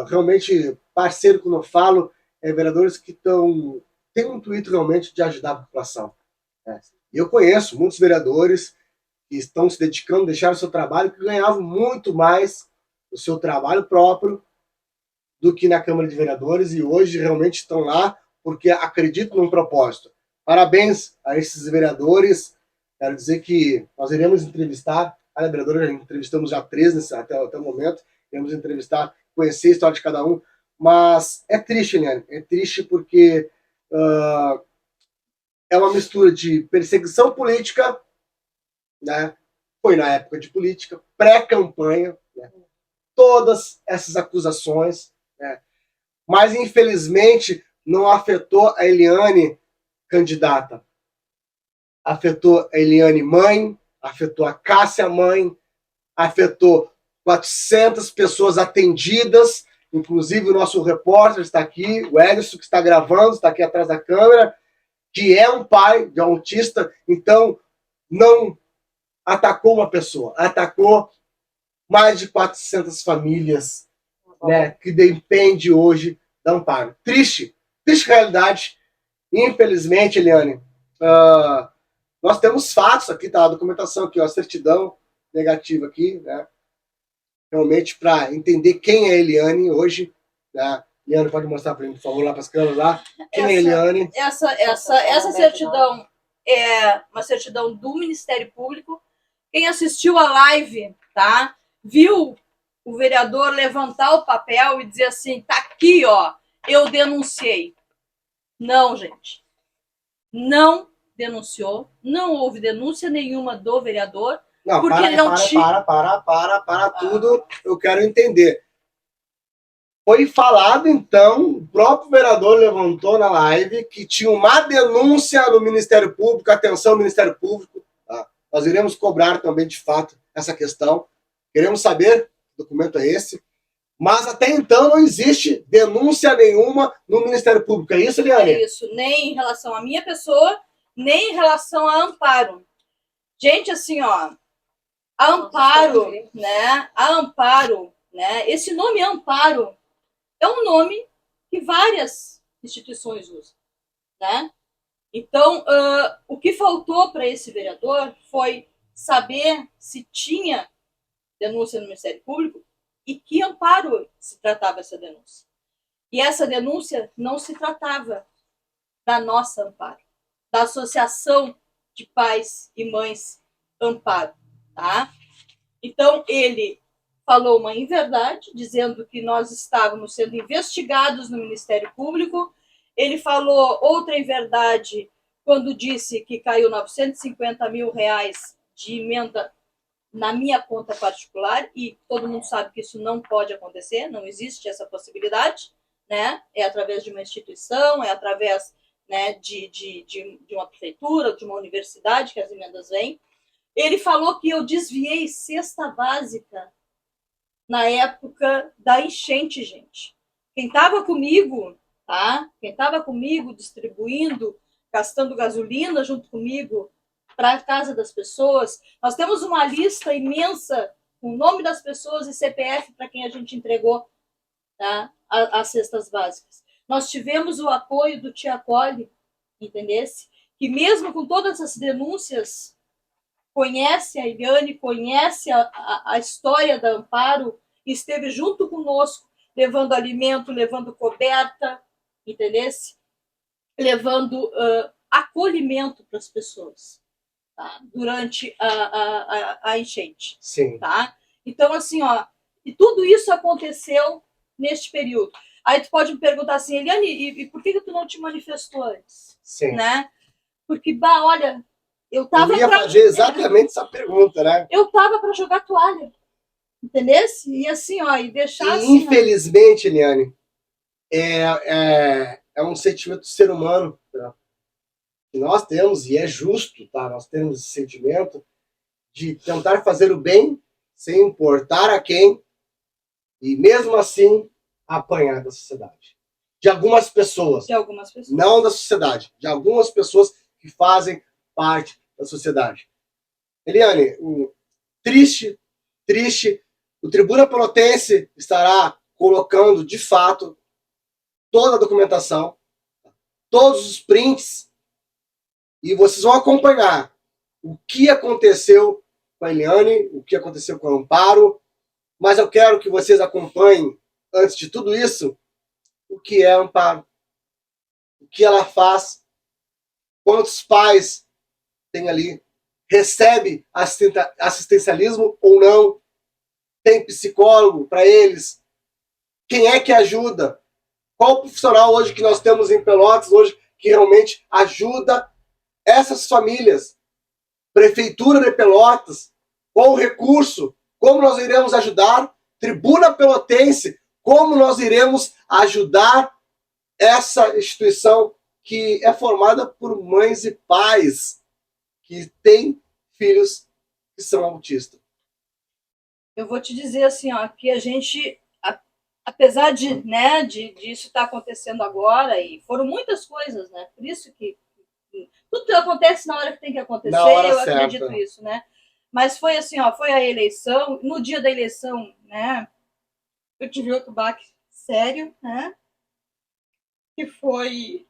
S1: realmente parceiro, quando eu falo, vereadores que têm um intuito realmente de ajudar a população. Né? E eu conheço muitos vereadores que estão se dedicando, deixaram o seu trabalho, que ganhavam muito mais o seu trabalho próprio do que na Câmara de Vereadores, e hoje realmente estão lá porque acreditam num propósito. Parabéns a esses vereadores. Quero dizer que nós iremos entrevistar, cada vereador, já entrevistamos já 3 até o momento, iremos entrevistar, conhecer a história de cada um, mas é triste, Eliane, é triste porque é uma mistura de perseguição política, né? Foi na época de política, pré-campanha, né? Todas essas acusações, né? Mas infelizmente não afetou a Eliane candidata. Afetou a Eliane mãe, afetou a Cássia mãe, afetou 400 pessoas atendidas, inclusive o nosso repórter está aqui, o Edson, que está gravando, está aqui atrás da câmera, que é um pai de autista, então não atacou uma pessoa, atacou mais de 400 famílias, né, que depende hoje da Amparo. Triste realidade. Infelizmente, Eliane, nós temos fatos aqui, tá? A documentação aqui, ó, a certidão negativa aqui, né? Realmente para entender quem é Eliane hoje, né? Eliane, pode mostrar para mim, por favor, lá para as câmeras lá. Quem é Eliane?
S2: Essa certidão é uma certidão do Ministério Público. Quem assistiu a live, tá? Viu o vereador levantar o papel e dizer assim, tá aqui, ó, eu denunciei. Não, gente. Não denunciou. Não houve denúncia nenhuma do vereador.
S1: Não,
S2: porque ele não tinha...
S1: para tudo. Eu quero entender. Foi falado, então, o próprio vereador levantou na live que tinha uma denúncia no Ministério Público. Atenção, Ministério Público. Tá? Nós iremos cobrar também, de fato, essa questão. Queremos saber que documento é esse. Mas até então não existe denúncia nenhuma no Ministério Público. É isso, Eliane?
S2: É isso. Nem em relação à minha pessoa, nem em relação a Amparo. Gente, assim, ó, a Amparo, né? A Amparo, né? Esse nome Amparo é um nome que várias instituições usam, né? Então, o que faltou para esse vereador foi saber se tinha denúncia no Ministério Público e que amparo se tratava essa denúncia. E essa denúncia não se tratava da nossa Amparo, da Associação de Pais e Mães Amparo, tá? Então, ele falou uma inverdade, dizendo que nós estávamos sendo investigados no Ministério Público. Ele falou outra inverdade quando disse que caiu 950 mil reais de emenda na minha conta particular, e todo mundo sabe que isso não pode acontecer, não existe essa possibilidade, né? É através de uma instituição, é através, né, de uma prefeitura, de uma universidade que as emendas vêm. Ele falou que eu desviei cesta básica na época da enchente, gente. Quem estava comigo, tá? Quem estava comigo distribuindo, gastando gasolina junto comigo para a casa das pessoas, nós temos uma lista imensa com o nome das pessoas e CPF para quem a gente entregou, tá? As cestas básicas. Nós tivemos o apoio do Tia Cole, entendesse? que mesmo com todas as denúncias, conhece a Eliane, conhece a história da Amparo, esteve junto conosco, levando alimento, levando coberta, entendesse? Levando acolhimento para as pessoas, tá? Durante a enchente.
S1: Sim.
S2: Tá? Então, assim, ó, e tudo isso aconteceu neste período. Aí tu pode me perguntar assim, Eliane, e por que tu não te manifestou antes?
S1: Sim.
S2: Né? Porque, olha, eu tava
S1: ia fazer exatamente essa pergunta, né?
S2: Eu tava para jogar toalha, entendeu? E assim, ó, e deixar
S1: e,
S2: assim...
S1: infelizmente, Eliane, é um sentimento do ser humano, tá? Que nós temos, e é justo, tá? Nós temos esse sentimento de tentar fazer o bem sem importar a quem, e mesmo assim apanhar da sociedade. De algumas pessoas. Não da sociedade. De algumas pessoas que fazem parte da sociedade. Eliane, triste, o Tribuna Pelotense estará colocando, de fato, toda a documentação, todos os prints, e vocês vão acompanhar o que aconteceu com a Eliane, o que aconteceu com a Amparo, mas eu quero que vocês acompanhem, antes de tudo isso, o que é a Amparo, o que ela faz, quantos pais tem ali, recebe assistencialismo ou não, tem psicólogo para eles, quem é que ajuda, qual o profissional hoje que nós temos em Pelotas, hoje que realmente ajuda essas famílias, Prefeitura de Pelotas, qual o recurso, como nós iremos ajudar, Tribuna Pelotense, como nós iremos ajudar essa instituição que é formada por mães e pais que têm filhos que são autistas.
S2: Eu vou te dizer assim, ó, que a gente, apesar de, né, de isso estar acontecendo agora, e foram muitas coisas, né, por isso que tudo acontece na hora que tem que acontecer, eu acredito isso, né, mas foi assim, ó, foi a eleição, no dia da eleição, né, eu tive outro baque sério, né, que foi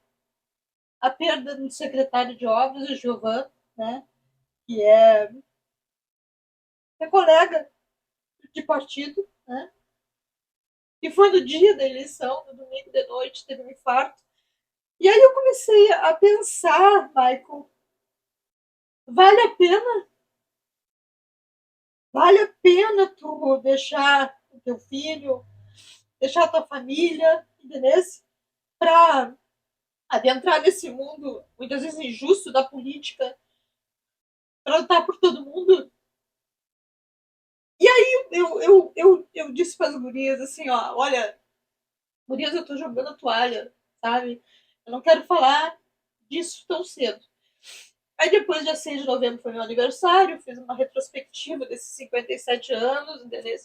S2: a perda do secretário de obras, o Giovan, né, que é colega de partido, né, que foi no dia da eleição, no domingo de noite, teve um infarto. E aí eu comecei a pensar, Michael, vale a pena? Vale a pena tu deixar o teu filho, deixar a tua família, entendeu? Para adentrar nesse mundo, muitas vezes injusto, da política, para lutar por todo mundo? E aí eu disse para as gurias assim, ó, olha, gurias, eu tô jogando a toalha, sabe? Eu não quero falar disso tão cedo. Aí depois, dia 6 de novembro, foi meu aniversário, fiz uma retrospectiva desses 57 anos, entendeu?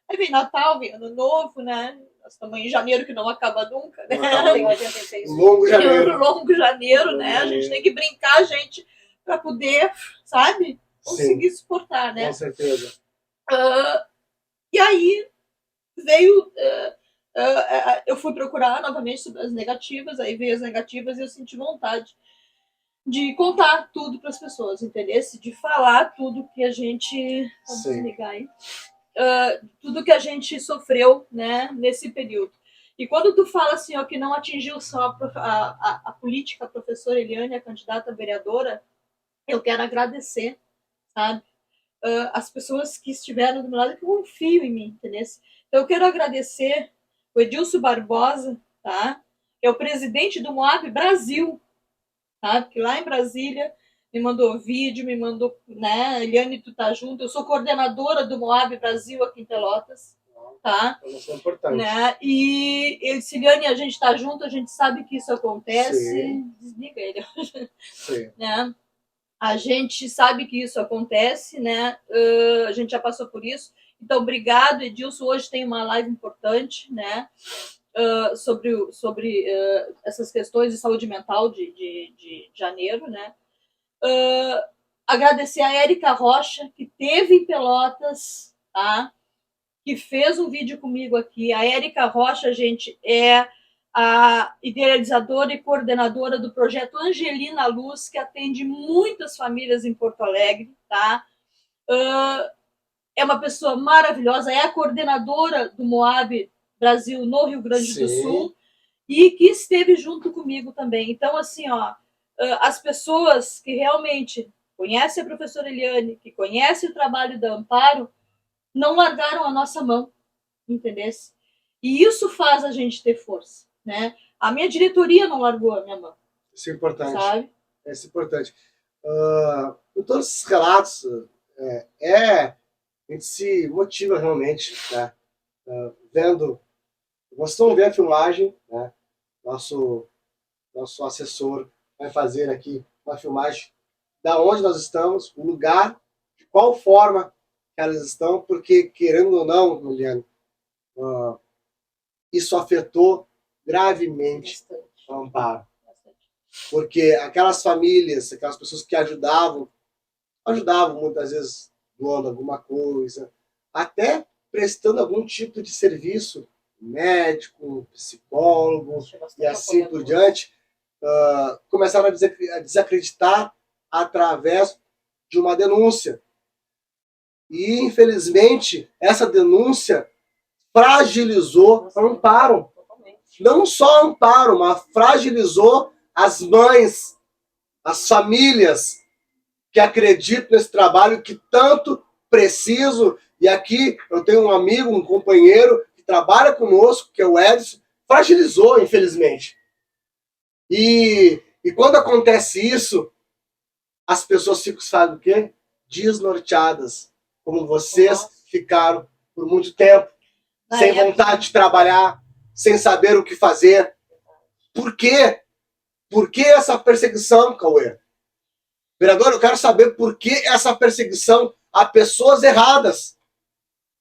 S2: Aí vem Natal, vem Ano Novo, né? Nós estamos em janeiro, que não acaba nunca, né?
S3: Tem 86.
S1: Longo janeiro.
S2: Longo janeiro, né? A gente tem que brincar, gente, para poder, sabe? Conseguir suportar, né?
S1: Com certeza.
S2: E aí veio... eu fui procurar novamente sobre as negativas, aí veio as negativas e eu senti vontade de contar tudo para as pessoas, entendeu? De falar tudo que a gente... Vamos desligar aí. Tudo que a gente sofreu, né, nesse período. E quando tu fala assim, ó, que não atingiu só a política, a professora Eliane, a candidata a vereadora, eu quero agradecer, sabe? As pessoas que estiveram do meu lado, que confiam em mim, entendeu? Então eu quero agradecer o Edilson Barbosa, tá? Que é o presidente do Moab Brasil, tá? Que lá em Brasília me mandou vídeo, me mandou, né? Eliane, tu tá junto. Eu sou coordenadora do Moab Brasil aqui em Pelotas, tá?
S1: Isso é importante.
S2: Né? E ele disse, Eliane, a gente tá junto, a gente sabe que isso acontece. Sim. Desliga ele. Sim. Né? A gente sabe que isso acontece, né? A gente já passou por isso. Então, obrigado, Edilson. Hoje tem uma live importante, né? Sobre essas questões de saúde mental de janeiro, né? Agradecer a Érica Rocha, que teve em Pelotas, tá? Que fez um vídeo comigo aqui. A Érica Rocha, gente, é a idealizadora e coordenadora do projeto Angelina Luz, que atende muitas famílias em Porto Alegre, tá? É uma pessoa maravilhosa, é a coordenadora do Moab Brasil no Rio Grande do Sul, e que esteve junto comigo também. Então, assim, as pessoas que realmente conhecem a professora Eliane, que conhecem o trabalho da Amparo, não largaram a nossa mão, entendeu? E isso faz a gente ter força, né? A minha diretoria não largou a minha mão.
S1: Isso é importante.
S2: Sabe?
S1: Isso é importante. Com todos esses relatos, a gente se motiva realmente, né? Vendo, vocês estão vendo a filmagem, né? Nosso assessor vai fazer aqui uma filmagem da onde nós estamos, o lugar, de qual forma que elas estão, porque, querendo ou não, Juliana, isso afetou gravemente o Amparo. Porque aquelas famílias, aquelas pessoas que ajudavam muitas vezes doando alguma coisa, até prestando algum tipo de serviço, médico, psicólogo e assim por diante, começaram a desacreditar através de uma denúncia. E, infelizmente, essa denúncia fragilizou o Amparo. Não só o Amparo, mas fragilizou as mães, as famílias que acreditam nesse trabalho que tanto preciso. E aqui eu tenho um amigo, um companheiro que trabalha conosco, que é o Edson, fragilizou, infelizmente. E quando acontece isso, as pessoas ficam, sabe o quê? Desnorteadas, como vocês ficaram por muito tempo, sem vontade de trabalhar, sem saber o que fazer. Por quê? Por que essa perseguição, Cauê? Vereador, eu quero saber por que essa perseguição a pessoas erradas.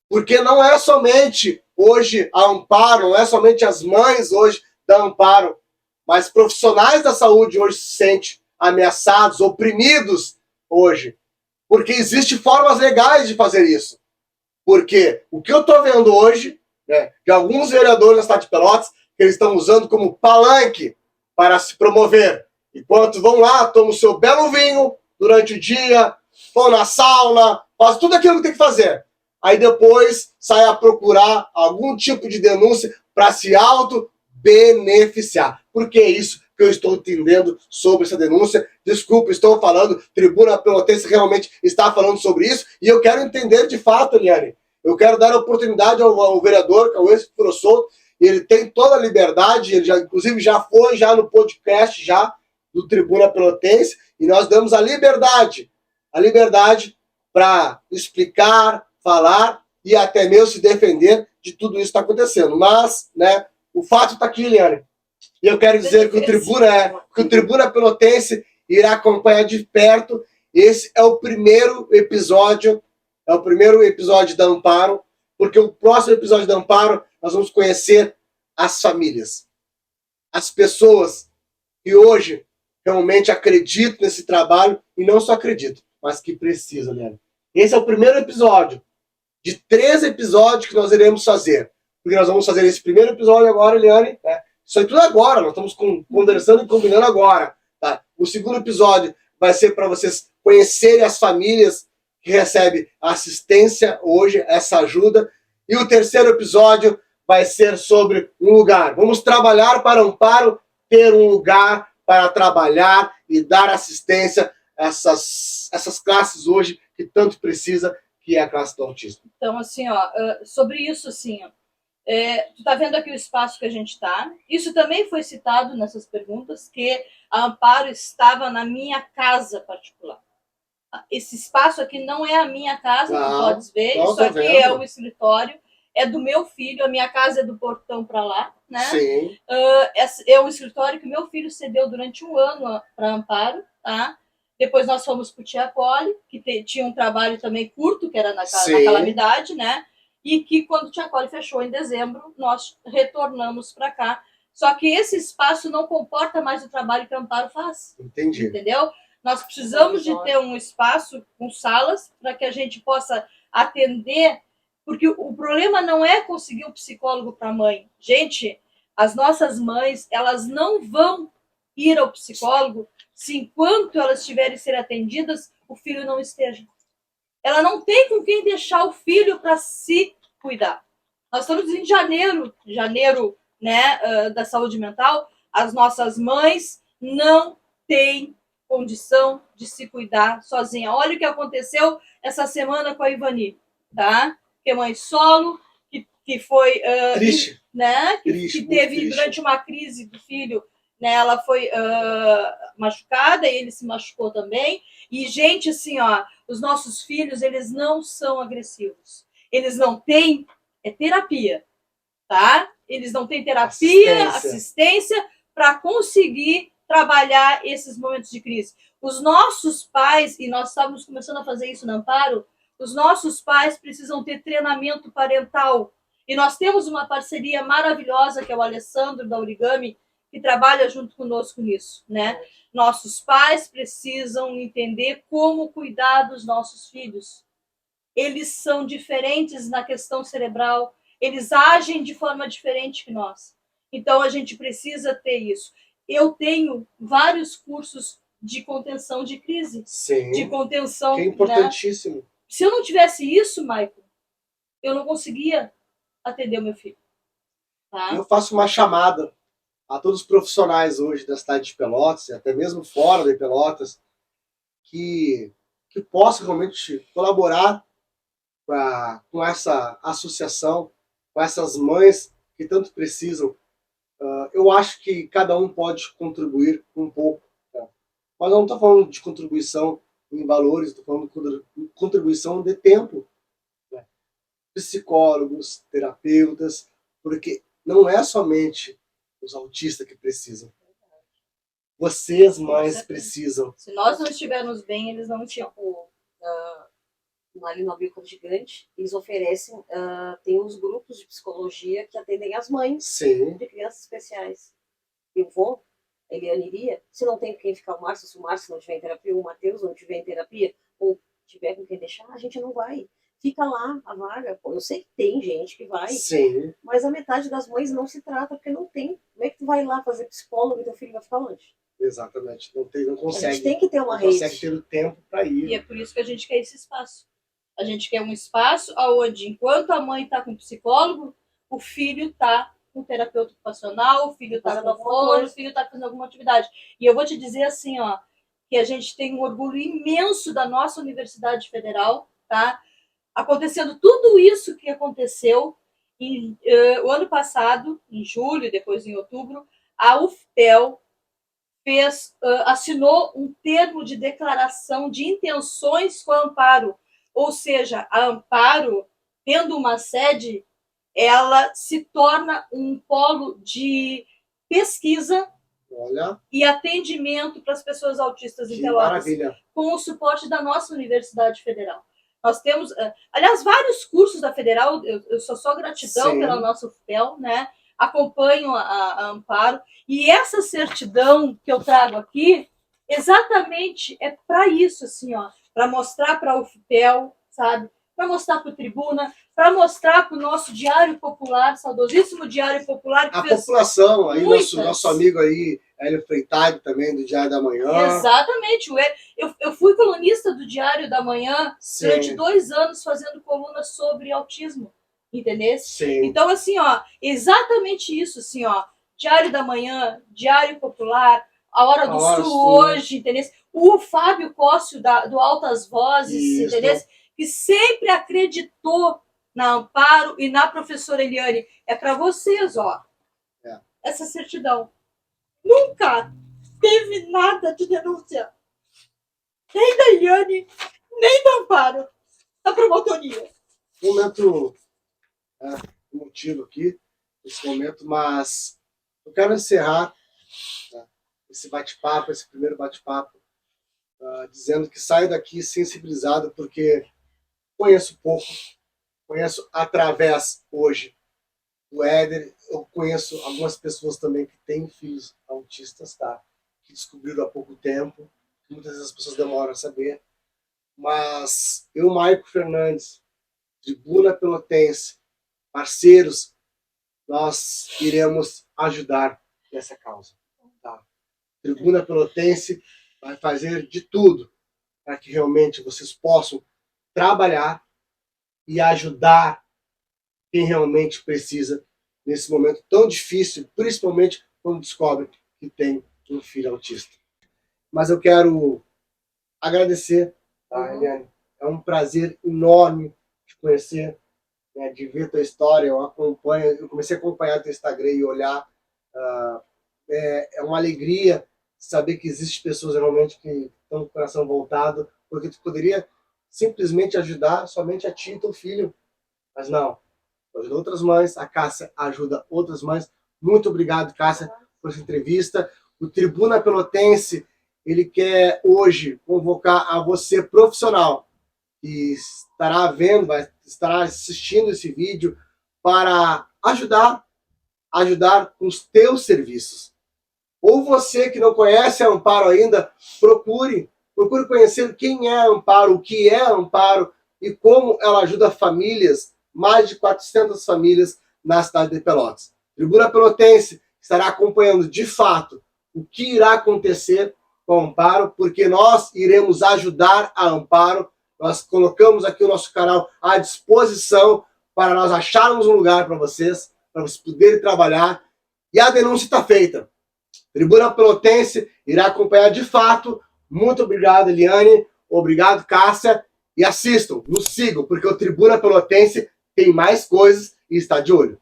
S1: Porque não é somente hoje a Amparo, não é somente as mães hoje da Amparo, mas profissionais da saúde hoje se sentem ameaçados, oprimidos hoje. Porque existem formas legais de fazer isso. Porque o que eu estou vendo hoje, né, de alguns vereadores da cidade de Pelotas, que eles estão usando como palanque para se promover. Enquanto vão lá, tomam o seu belo vinho durante o dia, vão na sauna, fazem tudo aquilo que tem que fazer. Aí depois sai a procurar algum tipo de denúncia para se auto-beneficiar. Por que isso que eu estou entendendo sobre essa denúncia? Desculpa, estou falando, Tribuna Pelotense realmente está falando sobre isso, e eu quero entender de fato, Eliane. Eu quero dar a oportunidade ao vereador Cauê Furossolto, e ele tem toda a liberdade, ele inclusive já foi no podcast do Tribuna Pelotense, e nós damos a liberdade para explicar, falar e até mesmo se defender de tudo isso que está acontecendo. Mas, né, o fato está aqui, Eliane. E eu quero dizer que o Tribuna Pelotense irá acompanhar de perto. Esse é o primeiro episódio da Amparo, porque o próximo episódio da Amparo nós vamos conhecer as famílias, as pessoas que hoje realmente acreditam nesse trabalho, e não só acreditam, mas que precisam, né? Esse é o primeiro episódio de 3 episódios que nós iremos fazer. Porque nós vamos fazer esse primeiro episódio agora, Eliane, né? Isso aí tudo agora, nós estamos conversando e combinando agora. Tá? O segundo episódio vai ser para vocês conhecerem as famílias que recebem assistência hoje, essa ajuda. E o terceiro episódio vai ser sobre um lugar. Vamos trabalhar para Amparo ter um lugar para trabalhar e dar assistência a essas classes hoje que tanto precisa, que é a classe do autismo.
S2: Então, assim, sobre isso, assim, tu tá vendo aqui o espaço que a gente está. Isso também foi citado nessas perguntas, que a Amparo estava na minha casa particular. Esse espaço aqui não é a minha casa, tu podes ver. Isso aqui é o escritório, é do meu filho, a minha casa é do portão para lá, né?
S1: Sim.
S2: É um escritório que meu filho cedeu durante 1 ano para Amparo, tá? Depois nós fomos para o Tia Cole, que tinha um trabalho também curto, que era na Calamidade, né? E que quando o Tia Cole fechou em dezembro, nós retornamos para cá. Só que esse espaço não comporta mais o trabalho que a Amparo faz.
S1: Entendi.
S2: Entendeu? Nós precisamos de ter um espaço com salas para que a gente possa atender, porque o problema não é conseguir um psicólogo para a mãe. Gente, As nossas mães, elas não vão ir ao psicólogo se enquanto elas tiverem ser atendidas, o filho não esteja. Ela não tem com quem deixar o filho para se cuidar. Nós estamos em janeiro, né, da saúde mental. As nossas mães não têm condição de se cuidar sozinha. Olha o que aconteceu essa semana com a Ivani, tá? Que é mãe solo, que foi
S1: Triste.
S2: Né,
S1: Triste,
S2: que teve
S1: triste.
S2: durante uma crise do filho, né, ela foi machucada e ele se machucou também. E gente, assim, ó, os nossos filhos, eles não são agressivos. Eles não têm terapia, tá? Eles não têm terapia, assistência para conseguir trabalhar esses momentos de crise. Os nossos pais, e nós estávamos começando a fazer isso no Amparo, os nossos pais precisam ter treinamento parental. E nós temos uma parceria maravilhosa, que é o Alessandro da Origami, que trabalha junto conosco nisso, né? Nossos pais precisam entender como cuidar dos nossos filhos. Eles são diferentes na questão cerebral, eles agem de forma diferente que nós. Então a gente precisa ter isso. Eu tenho vários cursos de contenção de crise.
S1: Sim,
S2: de contenção.
S1: Que é importantíssimo.
S2: Né? Se eu não tivesse isso, Michael, eu não conseguia atender o meu filho. Tá?
S1: Eu faço uma chamada a todos os profissionais hoje da cidade de Pelotas, até mesmo fora de Pelotas, que possam realmente colaborar com essa associação, com essas mães que tanto precisam. Eu acho que cada um pode contribuir um pouco. Tá? Mas eu não estou falando de contribuição em valores, estou falando de contribuição de tempo. Né? Psicólogos, terapeutas, porque não é somente os autistas que precisam. Vocês, mães, precisam.
S2: Se nós não estivermos bem, eles não tinham.
S3: Ali no Agrícola Gigante, eles oferecem, tem uns grupos de psicologia que atendem as mães.
S1: Sim.
S3: De crianças especiais. Eu vou, a Eliane iria, se não tem com quem ficar o Márcio, se o Márcio não tiver em terapia, ou o Matheus não tiver em terapia, ou tiver com quem deixar, a gente não vai. Fica lá a vaga. Pô, eu sei que tem gente que vai,
S1: sim,
S3: mas a metade das mães não se trata porque não tem. Como é que tu vai lá fazer psicólogo e teu filho vai ficar onde?
S1: Exatamente. Não consegue.
S3: A gente tem que ter uma rede.
S1: Não consegue ter o tempo para ir.
S2: E é por isso que a gente quer esse espaço. A gente quer um espaço onde, enquanto a mãe está com psicólogo, o filho está com terapeuta ocupacional, o filho está com fono, o filho está fazendo alguma atividade. E eu vou te dizer assim, ó, que a gente tem um orgulho imenso da nossa Universidade Federal, tá? Acontecendo tudo isso que aconteceu o ano passado, em julho, depois em outubro, a UFPEL assinou um termo de declaração de intenções com a Amparo. Ou seja, a Amparo, tendo uma sede, ela se torna um polo de pesquisa e atendimento para as pessoas autistas em Pelotas, com o suporte da nossa Universidade Federal. Nós temos, aliás, vários cursos da Federal, eu só gratidão Sim. pela nossa UFPEL, né? Acompanho a Amparo, e essa certidão que eu trago aqui, exatamente é para isso, assim, ó, para mostrar para a UFPEL, sabe? Para mostrar para o Tribuna, para mostrar para o nosso Diário Popular, saudosíssimo Diário Popular. Que
S1: a população, aí nosso amigo aí, Hélio Freitag, também, do Diário da Manhã.
S2: Exatamente. Eu fui colunista do Diário da Manhã Sim. durante 2 anos fazendo colunas sobre autismo, entendeu?
S1: Sim.
S2: Então, assim, ó, exatamente isso, assim, ó, Diário da Manhã, Diário Popular, A Hora do Sul hoje, entendeu? O Fábio Cóssio do Altas Vozes, entendeu? Que sempre acreditou na Amparo e na professora Eliane. É para vocês, ó, essa certidão. Nunca teve nada de denúncia. Nem da Eliane, nem da Amparo, da promotoria.
S1: Momento emotivo aqui, esse momento, mas eu quero encerrar esse bate-papo, esse primeiro bate-papo, dizendo que saio daqui sensibilizado, porque conheço pouco, conheço através hoje do Éder, eu conheço algumas pessoas também que têm filhos autistas, tá? Que descobriram há pouco tempo, muitas vezes as pessoas demoram a saber, mas eu, Maico Fernandes, Tribuna Pelotense, parceiros, nós iremos ajudar nessa causa. Tá? Tribuna Pelotense vai fazer de tudo para que realmente vocês possam trabalhar e ajudar quem realmente precisa nesse momento tão difícil, principalmente quando descobre que tem um filho autista. Mas eu quero agradecer, tá, Eliane? É um prazer enorme te conhecer, né, de ver tua história. Eu comecei a acompanhar teu Instagram e olhar. É uma alegria saber que existem pessoas realmente que estão com o coração voltado, porque tu poderia simplesmente ajudar somente a ti e teu filho. Mas não, ajuda outras mães, a Cássia ajuda outras mães. Muito obrigado, Cássia, por essa entrevista. O Tribuna Pelotense, ele quer hoje convocar a você profissional que estará vendo, estará assistindo esse vídeo para ajudar com os teus serviços. Ou você que não conhece a Amparo ainda, procure conhecer quem é a Amparo, o que é a Amparo e como ela ajuda famílias, mais de 400 famílias na cidade de Pelotas. Tribuna Pelotense estará acompanhando de fato o que irá acontecer com a Amparo, porque nós iremos ajudar a Amparo. Nós colocamos aqui o nosso canal à disposição para nós acharmos um lugar para vocês poderem trabalhar. E a denúncia está feita. Tribuna Pelotense irá acompanhar de fato. Muito obrigado, Eliane. Obrigado, Cássia. E assistam, nos sigam, porque o Tribuna Pelotense tem mais coisas e está de olho.